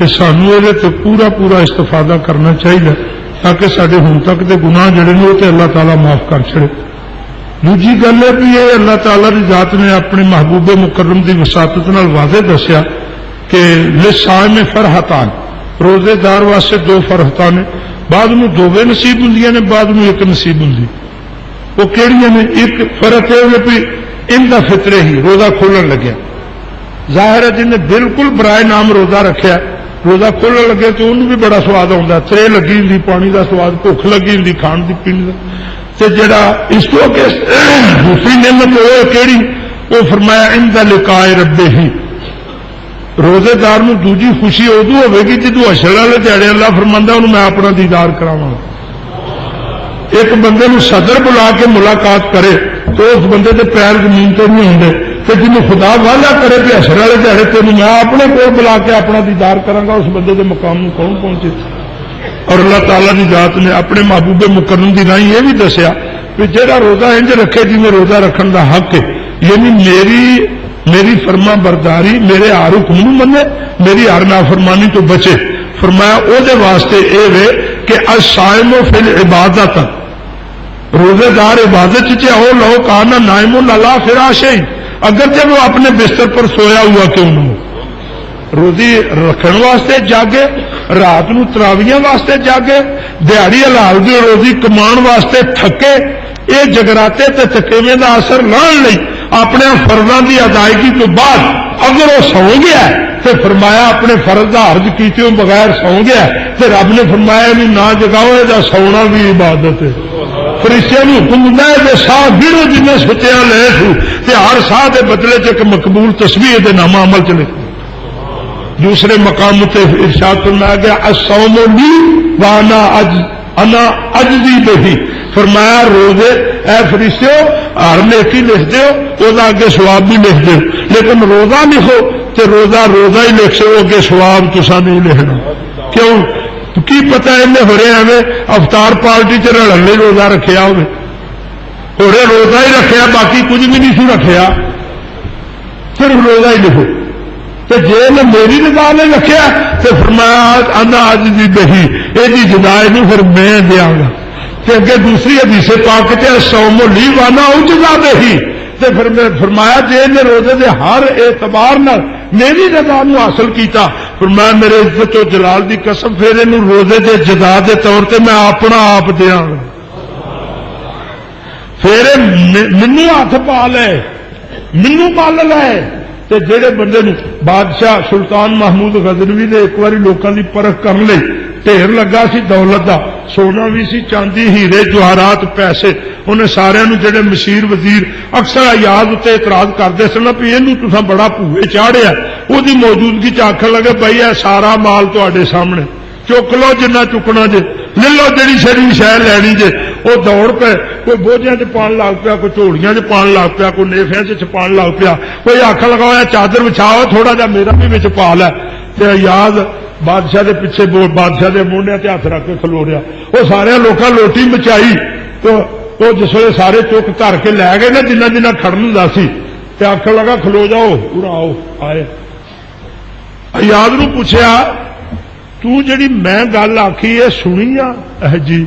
کہ سانو یہ پورا پورا استفادہ کرنا چاہیے تاکہ سارے ہن تک کے گناہ جڑے نے وہ اللہ تعالیٰ معاف کر چھڑے. دوجی گل ہے بھی یہ اللہ تعالیٰ کی ذات نے اپنے محبوب مکرم کی وساطت نال واضح دسیا کہ لصائم فرحتان، روزے دار واسطے دو فرحتاں نے، بعد میں دوویں نصیب ہوں نے، بعد میں ایک نصیب ہوں. وہ کہڑی نے؟ ایک فرق یہ بھی ان کا فطرے ہی روزہ کھولن لگیا. ظاہر ہے جن نے بالکل برائے نام روزہ رکھا، روزہ کھولن لگے تو انہوں بھی بڑا سواد آتا، ترے لگی ہوں پانی کا سواد، بھوک لگی ہوں کھان کی پینے کا. جڑا اس کو دوسری نعمت وہ کہڑی؟ وہ فرمایا ان کا لقائے ربے ہی. روزے دار نو دوجی خوشی ادو ہوے گی جدو اشر والے دیہڑے اللہ فرماندا انہوں میں اپنا دیدار کراواں. ایک بندے نو صدر بلا کے ملاقات کرے تو اس بندے کے پیر زمین تے نہیں ہوندے، کہ جنوں خدا وعدہ کرے کہ اشر والے دیہڑے تینوں میں اپنے کول بلا کے اپنا دیدار کراں گا، اس بندے کے مقام نو کون پہنچے؟ اور اللہ تعالیٰ کی ذات نے اپنے محبوب مکرم کی راہیں یہ بھی دسیا کہ جہاں روزہ انج رکھے جی میں روزہ رکھن کا حق ہے، یعنی میری فرما برداری، میرے ہر حکم منے، میری ہر نافرمانی تو بچے. فرمایا او دے واسطے اے وے کہ الصائم فی العبادت، روزے دار عبادت چاہو لو کانا نائم علی فراشہ، اگر جب وہ اپنے بستر پر سویا ہوا کیوں نہ ہو، روزی رکھن واسطے جاگے، رات نو تراویاں واسطے جاگے، دیہڑی حلال دی روزی کمان واسطے تھکے، یہ جگراتے تے تکیویں دا اثر لان لئی اپنے فرضاں دی ادائیگی تو بعد اگر وہ سو گیا تو فرمایا اپنے فرض دا عرض کیتے بغیر سو گیا تو رب نے فرمایا انہوں نہ جگاؤ، یہ سونا بھی عبادت ہے. فرشتیاں نوں حکم ہوندا ہے کہ ساہ گھڑو جنہیں سچیا لے سو تے ہر ساہ دے بدلے چ ایک مقبول تسبیح دے نامہ عمل چ لکھو. دوسرے مقام تے ارشاد فرمایا گیا الصوم لی وانا انا اجزی بہی، فرمایا روزے اے فرشتو ہر نیکی لکھ دیو، وہ اگے ثواب بھی لکھ دیو، لیکن روزہ لکھو تو روزہ ہی لکھ سو، اگے ثواب تسا نہیں لکھنا. کیوں؟ کی پتہ انہیں ہو رہے ہمیں افطار پارٹی چ رلن لئی روزہ رکھیا ہوئے، ہو رہے روزہ ہی رکھیا باقی کچھ بھی نہیں سی رکھیا، صرف روزہ ہی لکھو. تو جی میری رضا نے رکھیا تو فرمایا انا اج دی بہی، یہ جدائے نہیں پھر میں دیا گا. اگے دوسری حدیث پاک تے الصوم لی وانا اجزا بہی، تو پھر میں فرمایا جی نے روزے دے ہر اعتبار نال میری رضا نو حاصل کیتا، فرمایا میرے عزت و جلال دی قسم پھر اینوں روزے دے جزا دے طور تے میں اپنا آپ دیاں گا. پھر مینوں ہاتھ پا لے، مینوں پال لے. تے جڑے بندے نو بادشاہ سلطان محمود غزنوی نے ایک باری لوکاں دی پرکھ کر لئی، ڈھیر لگا سی دولت دا، سونا بھی سی، چاندی، ہیرے جواہرات، پیسے. انہیں سارے جڑے مشیر وزیر اکثر ایاز اتنے اعتراض کرتے سن بھی یہ تساں بڑا بھوئے چاڑیا، وہ موجودگی چ آخر لگے بھائی اے سارا مال تے سامنے چک لو جنہ چکنا جے، لے لو جڑی شری شہ لینی جے. وہ دوڑ پہ کوئی بوجھیاں چ پان لگ پیا، کوئی جھوڑیاں چ پان لگ پیا، کوئی نیفیاں چ چھپان لگ پیا، کوئی آخر لگا چادر بچھاؤ تھوڑا جا میرا بھی بچ پا لے. ایاز بادشاہ دے پیچھے بادشاہ دے موڈے تے ہاتھ رکھ کے کھلو رہا. وہ سارے لوکاں لوٹی مچائی تو وہ جس ویلے سارے چک دھر کے لے گئے نا جنہ جنہ کھڑن ہوندا سی تے آخر لگا کھلو جاؤ پورا آؤ آئے. ایاز نو پوچھیا تو جڑی میں گل آخی ہے سنی آ؟ جی.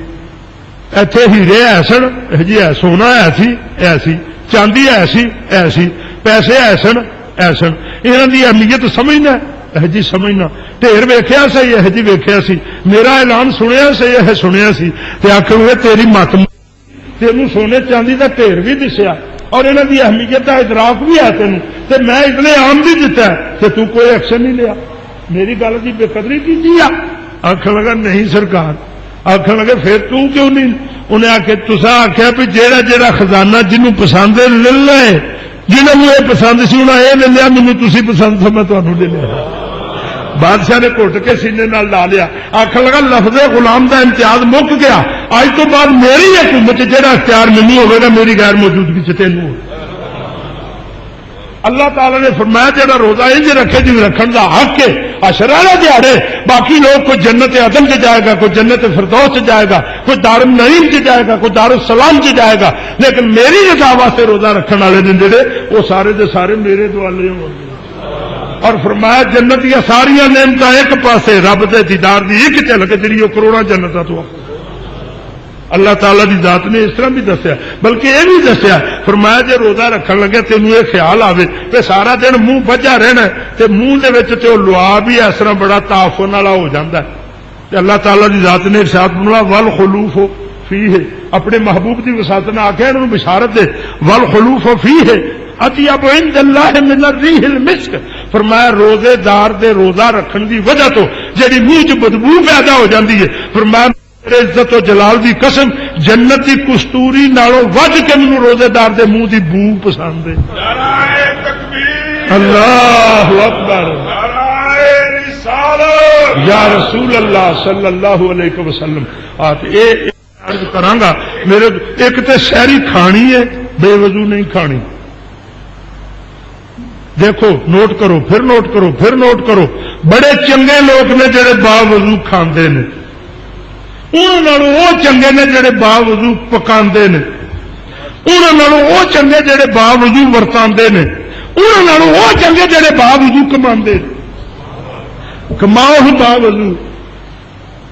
ایتھے ہیرے ہے سن؟ جی ہے. سونا ہے سی؟ ایسی. چاندی ہے سی؟ ایسی. پیسے ہے سن؟ ایسن. انہاں دی اہمیت سمجھنا جی سمجھنا. ڈھیر ویخیا سی جی ویخیا سی، میرا اعلان سنیا سی سنیا سی. آخر تیری مت تینوں سونے چاندی کا ڈھیر بھی دسیا اور انہوں کی اہمیت کا ادراک بھی ہے تینوں، تے میں اتنے عام بھی دتا ہے کہ تو کوئی ایکشن نہیں لیا، میری گل کی بے قدری کی. آخر لگا نہیں سرکار. آخر لگے پھر تو کیوں نہیں؟ انہیں آخیا تسا آخیا بھی جیڑا جیڑا خزانہ جنوں پسند ہے لے لے، جنہوں یہ پسند سی انہیں یہ لے لیا، مینوں تسی پسند تھا میں تمہیں لے لیا. بادشاہ نے گھٹ کے سینے نال لا لیا. آخر لگا لفظ غلام دا امتیاز مک گیا، اج تو بعد میری حکومت جہاں اختیار مینوں ہوئے گا میری غیر موجودگی چ تینوں. اللہ تعالیٰ نے فرمایا جہاں روزہ انج رکھے جی رکھن کا حق ہے عشرہ دیہڑے، باقی لوگ کوئی جنت عدن چ جائے گا، کوئی جنت فردوس چ جائے گا، کوئی دار النعیم چ جائے گا، کوئی دار السلام چ جائے گا، لیکن میری رضا واسطے روزہ رکھنے والے دن جڑے وہ سارے دے سارے میرے دوالے ہوں گے. اور فرمایا جنت دیا ساریا نعمت ایک پاسے رب دے دیدار دی ایک جھلک جڑی وہ کروڑا جنت تو اللہ تعالیٰ دی ذات نے اس طرح بھی دسیا، بلکہ یہ بھی دسیا فرمایا جے روزہ رکھن لگے تینوں یہ خیال آوے کہ سارا دن منہ بجا رہنا تے منہ دے وچ تے لوا بھی اس طرح بڑا تعفن والا ہو جاتا ہے، تے اللہ تعالیٰ دی ذات نے ارشاد فرمایا والخلوف فیہ، اپنے محبوب دی وسعت نے آخیا انہوں بشارت دے والخلوف فیہ اطیب عند اللہ من الریح المسک، فرمایا روزے دار دے روزہ رکھن دی وجہ تو جڑی منہ چ بدبو پیدا ہو جاتی ہے، فرمایا عزت و جلال دی قسم جنت دی کستوری نالوں وج کے مینوں روزے دار دے منہ دی بو پسند ہے۔ نعرہ تکبیر، اللہ اکبر، نعرہ رسالت یا رسول اللہ صلی اللہ علیہ وسلم۔ اے عرض کراں گا میرے ایک تے شہری کھانی ہے بے وضو نہیں کھانی، دیکھو نوٹ کرو پھر نوٹ کرو پھر نوٹ کرو، بڑے چنگے لوگ نے جڑے با وضو کھاندے نے، انہوں وہ چنگے نے جڑے با وضو پکاندے نے، انہوں وہ چنگے جڑے با وضو ورتاندے نے، انہوں وہ چنگے جڑے با وضو کماندے نے۔ کماؤ با وضو،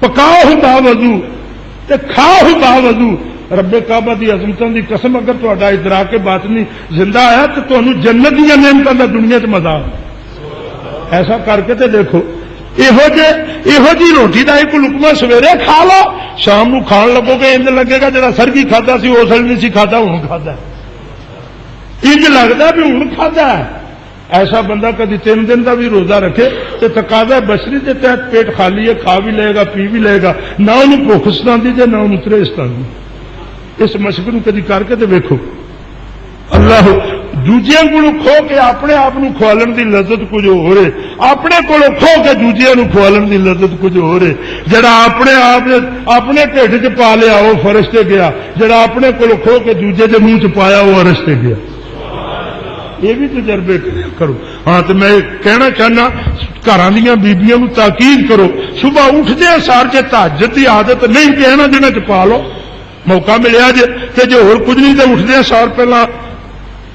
پکاؤ با وضو تے کھاؤ با وضو۔ رب کعبہ دی عظمتاں دی قسم اگر تہاڈا ادراک باطنی زندہ آیا تو تانوں جنت دی نعمتاں دا دنیا تے مزہ ایسا کر کے تے دیکھو، یہو جی روٹی کا ایک لقمہ سویرے کھا لو، شام نو کھان لگو گے انج لگے گا جڑا سرگی کھادا سی اس ویلے نہیں سی کھادا ہوں کھادا، انج لگتا بھی ہوں کھادا ہے۔ ایسا بندہ کدی 3 دن کا بھی روزہ رکھے تو تقاضا بشری کے تحت پیٹ خالی ہے، کھا بھی لے گا پی بھی لے گا، نہ انہوں بھوک ستاندی تے نہ انہوں تریس ستاندی۔ اس مشق نو کدی کر کے تے ویکھو، اللہ دوجیاں کو کھو کے اپنے آپ کھوالن دی لذت کچھ ہو رہے، اپنے کو کھو کے دوجیاں کھوالن دی لذت کچھ ہو رہے، جڑا اپنے آپ اپنے ٹھڈ چ پا لیا وہ فرشتے گیا، جڑا اپنے کو کھو کے دوجے دے منہ چ پایا وہ ارشتے گیا۔ یہ بھی تجربے کرو۔ ہاں تو میں کہنا چاہنا گھراں دیاں بیبیاں نوں تاکید کرو، صبح اٹھدے سار جے تہجد دی عادت نہیں کہنا دن چ پا لو، موقع ملیا جے جے ہور کچھ نہیں تو اٹھدے سار پہلا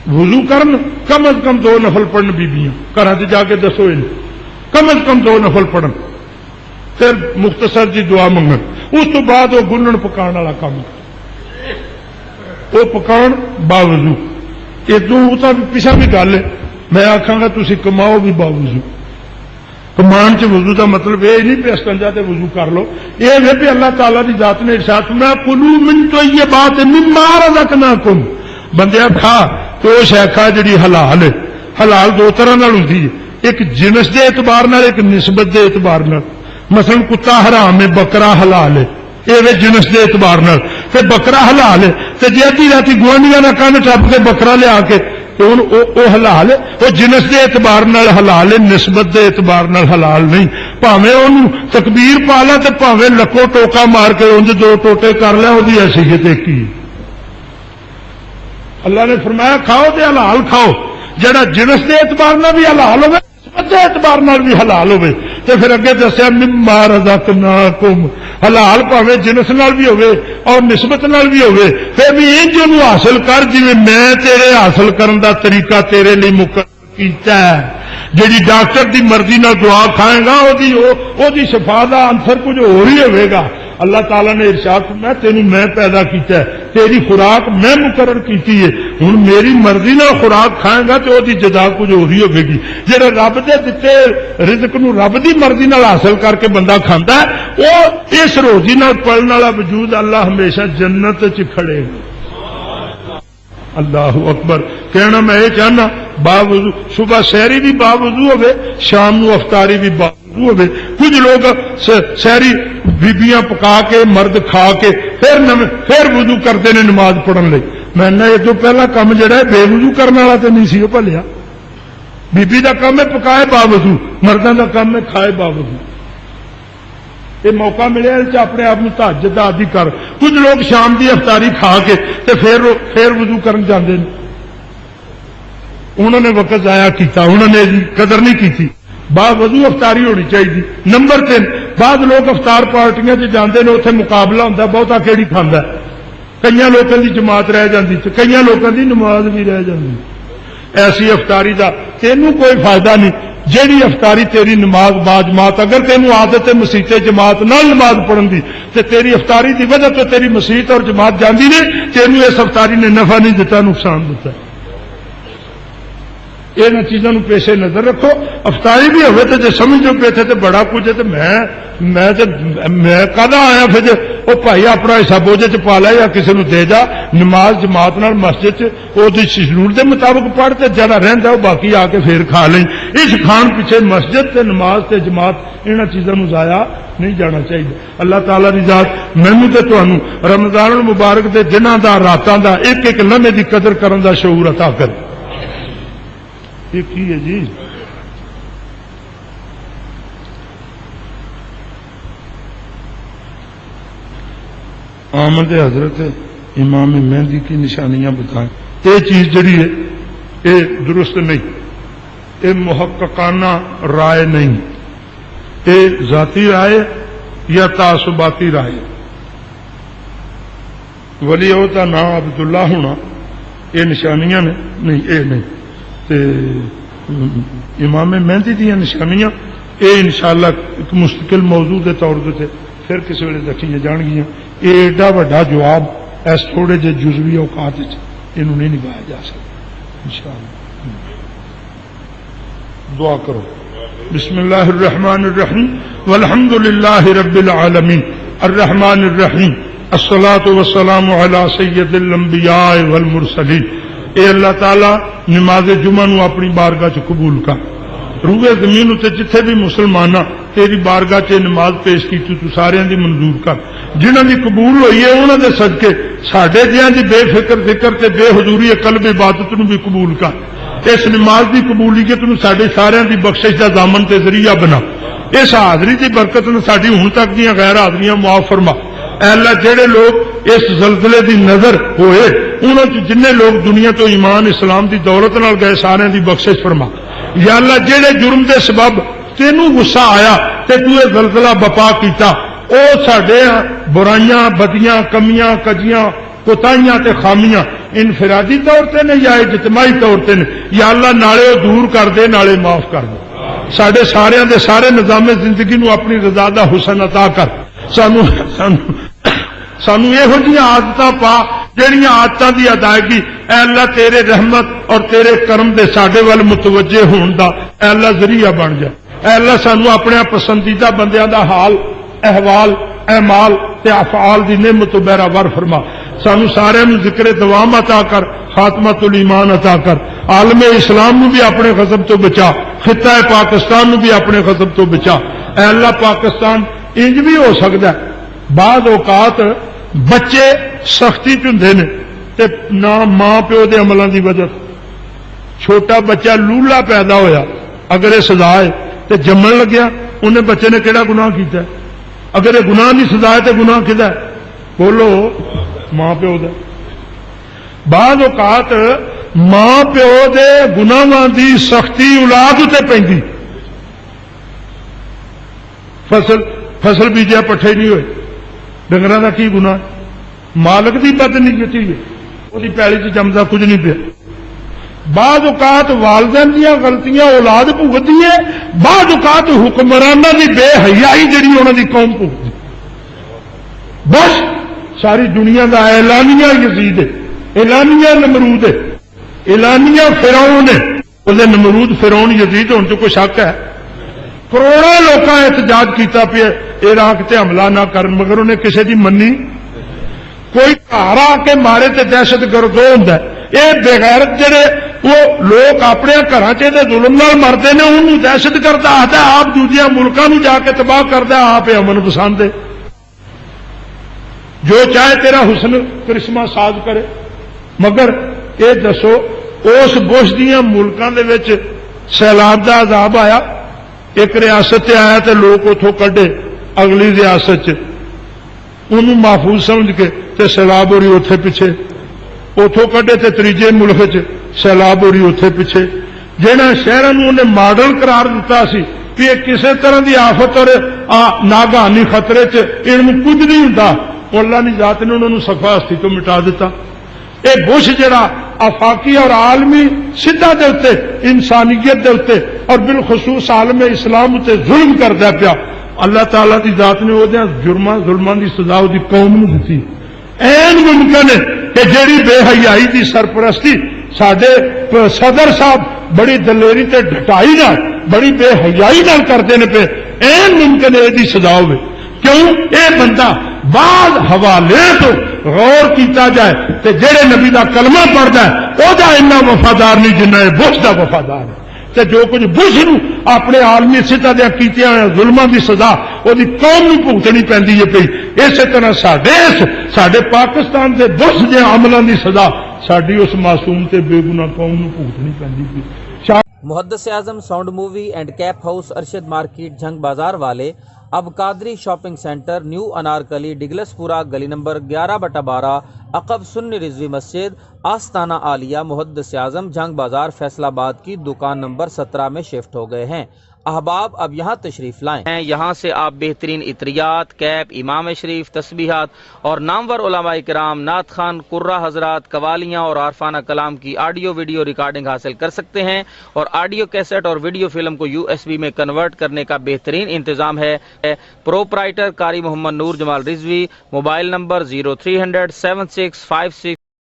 وضو کرن، کم از کم 2 نفل پڑھن بیبیاں گھراں تے جا کے دسو کم از کم 2 نفل پڑھن، پھر مختصر جی دعا منگن، اس تو بعد وہ گنن پکان والا کام وہ پکان باوضو۔ ادو پیچھا بھی گل ہے، میں آخا گا تھی کماؤ بھی باوضو، کمان چ وضو کا مطلب یہ نہیں پہ استنجا تے وضو کر لو، یہ ہے بھی اللہ تعالیٰ کی ذات نے ارشاد میں کلوا من طیبات مما رزقناکم، بندیا کھا تو وہ شے کھا جڑی حلال ہے۔ حلال 2 طرح ہوتی ہے، ایک جنس کے اعتبار ایک نسبت کے اعتبار، مثلا کتا حرام ہے بکرا حلال ہے، یہ جنس کے اعتبار تے بکرا حلال ہے، تے جی ادھی رات گوانڈیاں کا کن ٹپ کے بکرا لیا کے وہ حلال ہے، وہ جنس کے اعتبار حلال ہے، نسبت کے اعتبار حلال نہیں۔ پاویں انہوں تکبیر پا لا تے پاویں لکو ٹوکا مار کے انج 2 ٹوٹے کر لیا، وہی حیثیت ایک ہی۔ اللہ نے فرمایا کھاؤ تے حلال کھاؤ، جڑا جنس کے اعتبار بھی حلال ہوے، نسبت کے اعتبار بھی حلال ہوے، تے پھر اگے دسیا مما رزقناکم، حلال پاویں جنس نال بھی ہوے اور نسبت نال بھی ہوے، پھر بھی انج نو حاصل کر جویں میں تیرے حاصل کرن دا طریقہ تیرے لیے مقرر کیتا ہے۔ جیڑی ڈاکٹر دی مرضی نال دعا کھائے گا او دی شفا دا عنصر کچھ ہور ہی ہوے گا۔ اللہ تعالیٰ نے ارشاد فرمایا تینوں میں پیدا کیتا ہے، تیری خوراک میں مقرر کیتی ہے، ہن میری مرضی نال خوراک کھائے گا تو دی جزا کچھ ہور ہی ہوے گی۔ جڑا رب دے دتے رزق نو رب دی مرضی نال حاصل کر کے بندہ کھاندا ہے، او اس روزی نال پلن والا وجود اللہ ہمیشہ جنت چ کھڑے گا۔ اللہ اکبر۔ کہنا میں یہ چاہنا باوضو صبح سحری بھی باوضو ہوے، شام نو افطاری بھی باوضو ہوے۔ کچھ لوگ سحری بیبیاں پکا کے مرد کھا کے پھر وضو کرتے ہیں نماز پڑھن لئی۔ میں نے یہ تو پہلا کام جڑا ہے بے وضو کرنے والا تو نہیں سی وہ بھلیا، بیبی دا کام ہے پکائے باوضو، مردوں دا کام ہے کھائے باوضو۔ یہ موقع ملے اپنے آپ کو تہجد عادی کر۔ کچھ لوگ شام دی افطاری کھا کے تے پھر وضو کرن جاندے نے، انہوں نے وقت ضائع کیتا، انہوں نے قدر نہیں کی تھی۔ باوضو افطاری ہونی چاہیے۔ نمبر 3، بعض لوگ افطار پارٹیاں سے جاندے نے، اتنے مقابلہ ہوتا بہتا کیڑی کھاندا ہے، کئی لوگوں کی جماعت رہ جاتی، کئی لوگوں کی نماز بھی رہ جاتی۔ ایسی افطاری دا تینوں کوئی فائدہ نہیں، جیڑی افطاری تیری نماز با جماعت، اگر تینوں عادت ہے مسیتے جماعت نال نماز پڑھن دی تے تیری افطاری دی وجہ تو تیری مسیت اور جماعت جاندی نے، تینوں اس افطاری نے نفع نہیں دیتا، نقصان دیتا۔ یہ چیزوں پیش نظر رکھو۔ افطاری بھی ہوئے تو جی سمجھو پہ تھے تو بڑا کچھ ہے تو میں کدا آیا پھر وہ بھائی اپنا حصہ بوجھے چ پا لے یا کسی نے دے جا، نماز جماعت نال مسجد وہ شیڈول کے مطابق پڑھ تے جڑا رہندا وہ باقی آ کے پھر کھا لیں۔ اس کھان پیچھے مسجد تے نماز تے جماعت انہاں چیزوں ضائع نہیں جانا چاہیے۔ اللہ تعالیٰ کی ذات مینوں تے تانوں رمضان المبارک دے دناں دا راتاں دا ایک ایک لمحے دی قدر کرن دا شعور عطا کرے۔ یہ کی ہے جی؟ آمد حضرت امام مہدی کی نشانیاں بتائیں۔ یہ چیز جڑی ہے یہ درست نہیں، یہ محققانہ رائے نہیں، یہ ذاتی رائے یا تعصباتی رائے۔ ولی ہوتا نام عبداللہ ہونا یہ نشانیاں نے نہیں، یہ نہیں۔ تے امام مہدی دیا نشانیاں یہ انشاءاللہ ایک مستقل موضوع کے طور پہ پھر کسی ویلے رکھیے جان گیا۔ یہ ایڈا وڈا جواب اس تھوڑے جے جزوی اوقات یہ نہیں نبھایا جا سکتا۔ انشاءاللہ دعا کرو۔ بسم اللہ الرحمن الرحیم والحمد للہ رب العالمین الرحمن الرحیم الصلاۃ والسلام علی سید الانبیاء والمرسلین۔ اے اللہ تعالیٰ نماز جمعہ نو اپنی بارگاہ چ قبول کر۔ روئے زمین اتنے جتھے بھی مسلمانہ تیری بارگاہ چ نماز پیش کی تو سارے دی منظور کر۔ جنہاں دی قبول ہوئی ہے انہاں دے صدقے ساڈے جیاں دی بے فکر ذکر تے بے حضوری قلب عبادت نو بھی قبول کر۔ اس نماز دی قبولیت نو ساڈے سارے دی بخشش دا ضامن تے ذریعہ بنا۔ اس حاضری دی برکت نو ساڈی ہن تک دیاں غیر حاضریاں معاف فرما۔ اے اللہ جڑے لوگ اس زلزلے دی نظر ہوئے انہوں جن لوگ دنیا تو ایمان اسلام دی دولت نال گئے سارے دی بخشش فرما۔ یا اللہ جڑے جرم دے سبب تینوں غصہ آیا تے تو یہ زلزلہ بپا کیتا او ساڈے برائیاں بدیاں کمیاں کجیاں کوتاہیاں تے خامیاں انفرادی طور تے نے یا اجتماعی طور تے نے یا اللہ نالے دور کر دے نالے معاف کر دے۔ ساڈے سارے دے سارے نظام زندگی نو اپنی رضا دا حسن عطا کر۔ سانو یہو جی عادت پا جہاں آدتوں کی ادائیگی اے اللہ تیرے رحمت اور تیرے کرم دے ساڈے ول متوجہ ہون دا اے اللہ ذریعہ بن جائے۔ اے اللہ سانو اپنے پسندیدہ بندیاں دا حال احوال اعمال تے افعال دی نعمت و بہراور فرما۔ سانو سارے نو ذکر دوام عطا کر، خاتمۃ الایمان عطا کر۔ عالم اسلام نو بھی اپنے غضب تو بچا، خطہ پاکستان نو بھی اپنے غضب تو بچا۔ اے اللہ پاکستان انج بھی ہو سکتا ہے بعض اوقات بچے سختی چندے نے تے نہ ماں پیو دے عملوں دی وجہ چھوٹا بچہ لولا پیدا ہویا اگر یہ سزا ہے تے جمن لگیا انہیں بچے نے کیڑا گناہ کیتا ہے؟ اگر یہ گناہ نہیں سزا ہے تے گناہ کدا ہے؟ بولو ماں پیو دا۔ بعض اوقات ماں پیو دے گناہاں دی سختی اولاد تے پیندی۔ فصل بیجیا پٹھے نہیں ہوئے ڈنگراں دا کی گناہ؟ مالک دی بدنیتی ہے وہ پیلی چ جمدا کچھ نہیں پیا۔ بعض اوقات والدین دیا غلطیاں اولاد بھگتی ہے، بعض اوقات حکمرانہ دی بے حیائی جڑی انہوں دی قوم بھگتی۔ بس ساری دنیا دا اعلانیہ یزید ہے، اعلانیہ نمرود ہے، اعلانیہ فرعون ہے۔ وہ نمرود فرعون یزید ہونے تو کوئی شک ہے؟ کروڑوں لوگ احتجاج کیتا پیا عراق تے حملہ نہ کرن مگر انہیں کسی دی منی کوئی گھر آ کے مارے تے دہشت گرد ہوتا ہے۔ یہ بغیرت جڑے وہ لوگ اپنے گھر ظلم نال مرتے ہیں انہوں دہشت گرد آتا ہے، آپ دوسرے ملکوں میں جا کے تباہ کرتا ہے، آپ امن پسند ہے۔ جو چاہے تیرا حسن کرشمہ ساز کرے مگر یہ دسو اس بش دیا ملکوں کے وچ سیلاب کا عذاب آیا، ایک ریاست آیا تو لوگ اتوں کڈے اگلی ریاست انہوں محفوظ سمجھ کے تے سیلاب ہو رہی اتنے پیچھے، اتوں کڈے تے تیجے ملک سیلاب ہو رہی اتنے پیچھے۔ جہاں شہروں انہیں ماڈل قرار دیتا سی کہ یہ کسی طرح کی آفت اور ناگہانی خطرے ان کچھ نہیں ہوتا، اللہ کی ذات نے انہوں صفا ہستی تو مٹا دیتا۔ یہ بش جڑا آفاقی اور عالمی سدھا دے اتنے انسانیت دے اتنے اور بالخصوص عالم اسلام تے ظلم کردا پیا، اللہ تعالیٰ دی ذات نے وہ ظلماں دی سزا دی قوم نو دتی۔ این ممکن ہے کہ جیڑی بے حیائی دی سرپرستی ساڈے صدر صاحب بڑی دلیری تے ڈٹائی نال بڑی بے حیائی نال کرتے نے پہ، این ممکن ہے دی سزا ہوئے، کیوں اے بندہ بعض حوالے تو غور کیتا جائے تے جڑے نبی دا کلمہ پڑھدا ہے او دا اتنا وفادار نہیں جنہ بش دا وفادار ہے، تے جو کچھ بش نو اپنے عالمی سطح دے کیتیاں ظلماں دی سزا او دی قوم نو بھگتنی پیندی ہے پئی، اسی طرح ساڈے پاکستان دے بش دے عملاں دی سزا ساڈی اس معصوم تے بے گناہ قوم نو بھگتنی پیندی پئی۔ محدث اعظم sound movie and cap house Arshad market Jhang بازار والے اب Qadri shopping centre new Anarkali Douglas Pura گلی نمبر 11/12 عقب سنی رضوی مسجد آستانہ عالیہ محدث اعظم جھنگ بازار فیصل آباد کی دکان نمبر 17 میں شفٹ ہو گئے ہیں۔ احباب اب یہاں تشریف لائیں، یہاں سے آپ بہترین عطریات، کیپ، امام شریف، تسبیحات اور نامور علماء کرام، نعت خوان، قرہ حضرات، قوالیاں اور عارفانہ کلام کی آڈیو ویڈیو ریکارڈنگ حاصل کر سکتے ہیں، اور آڈیو کیسٹ اور ویڈیو فلم کو USB میں کنورٹ کرنے کا بہترین انتظام ہے۔ پروپرائٹر قاری محمد نور جمال رضوی، موبائل نمبر 0300 7656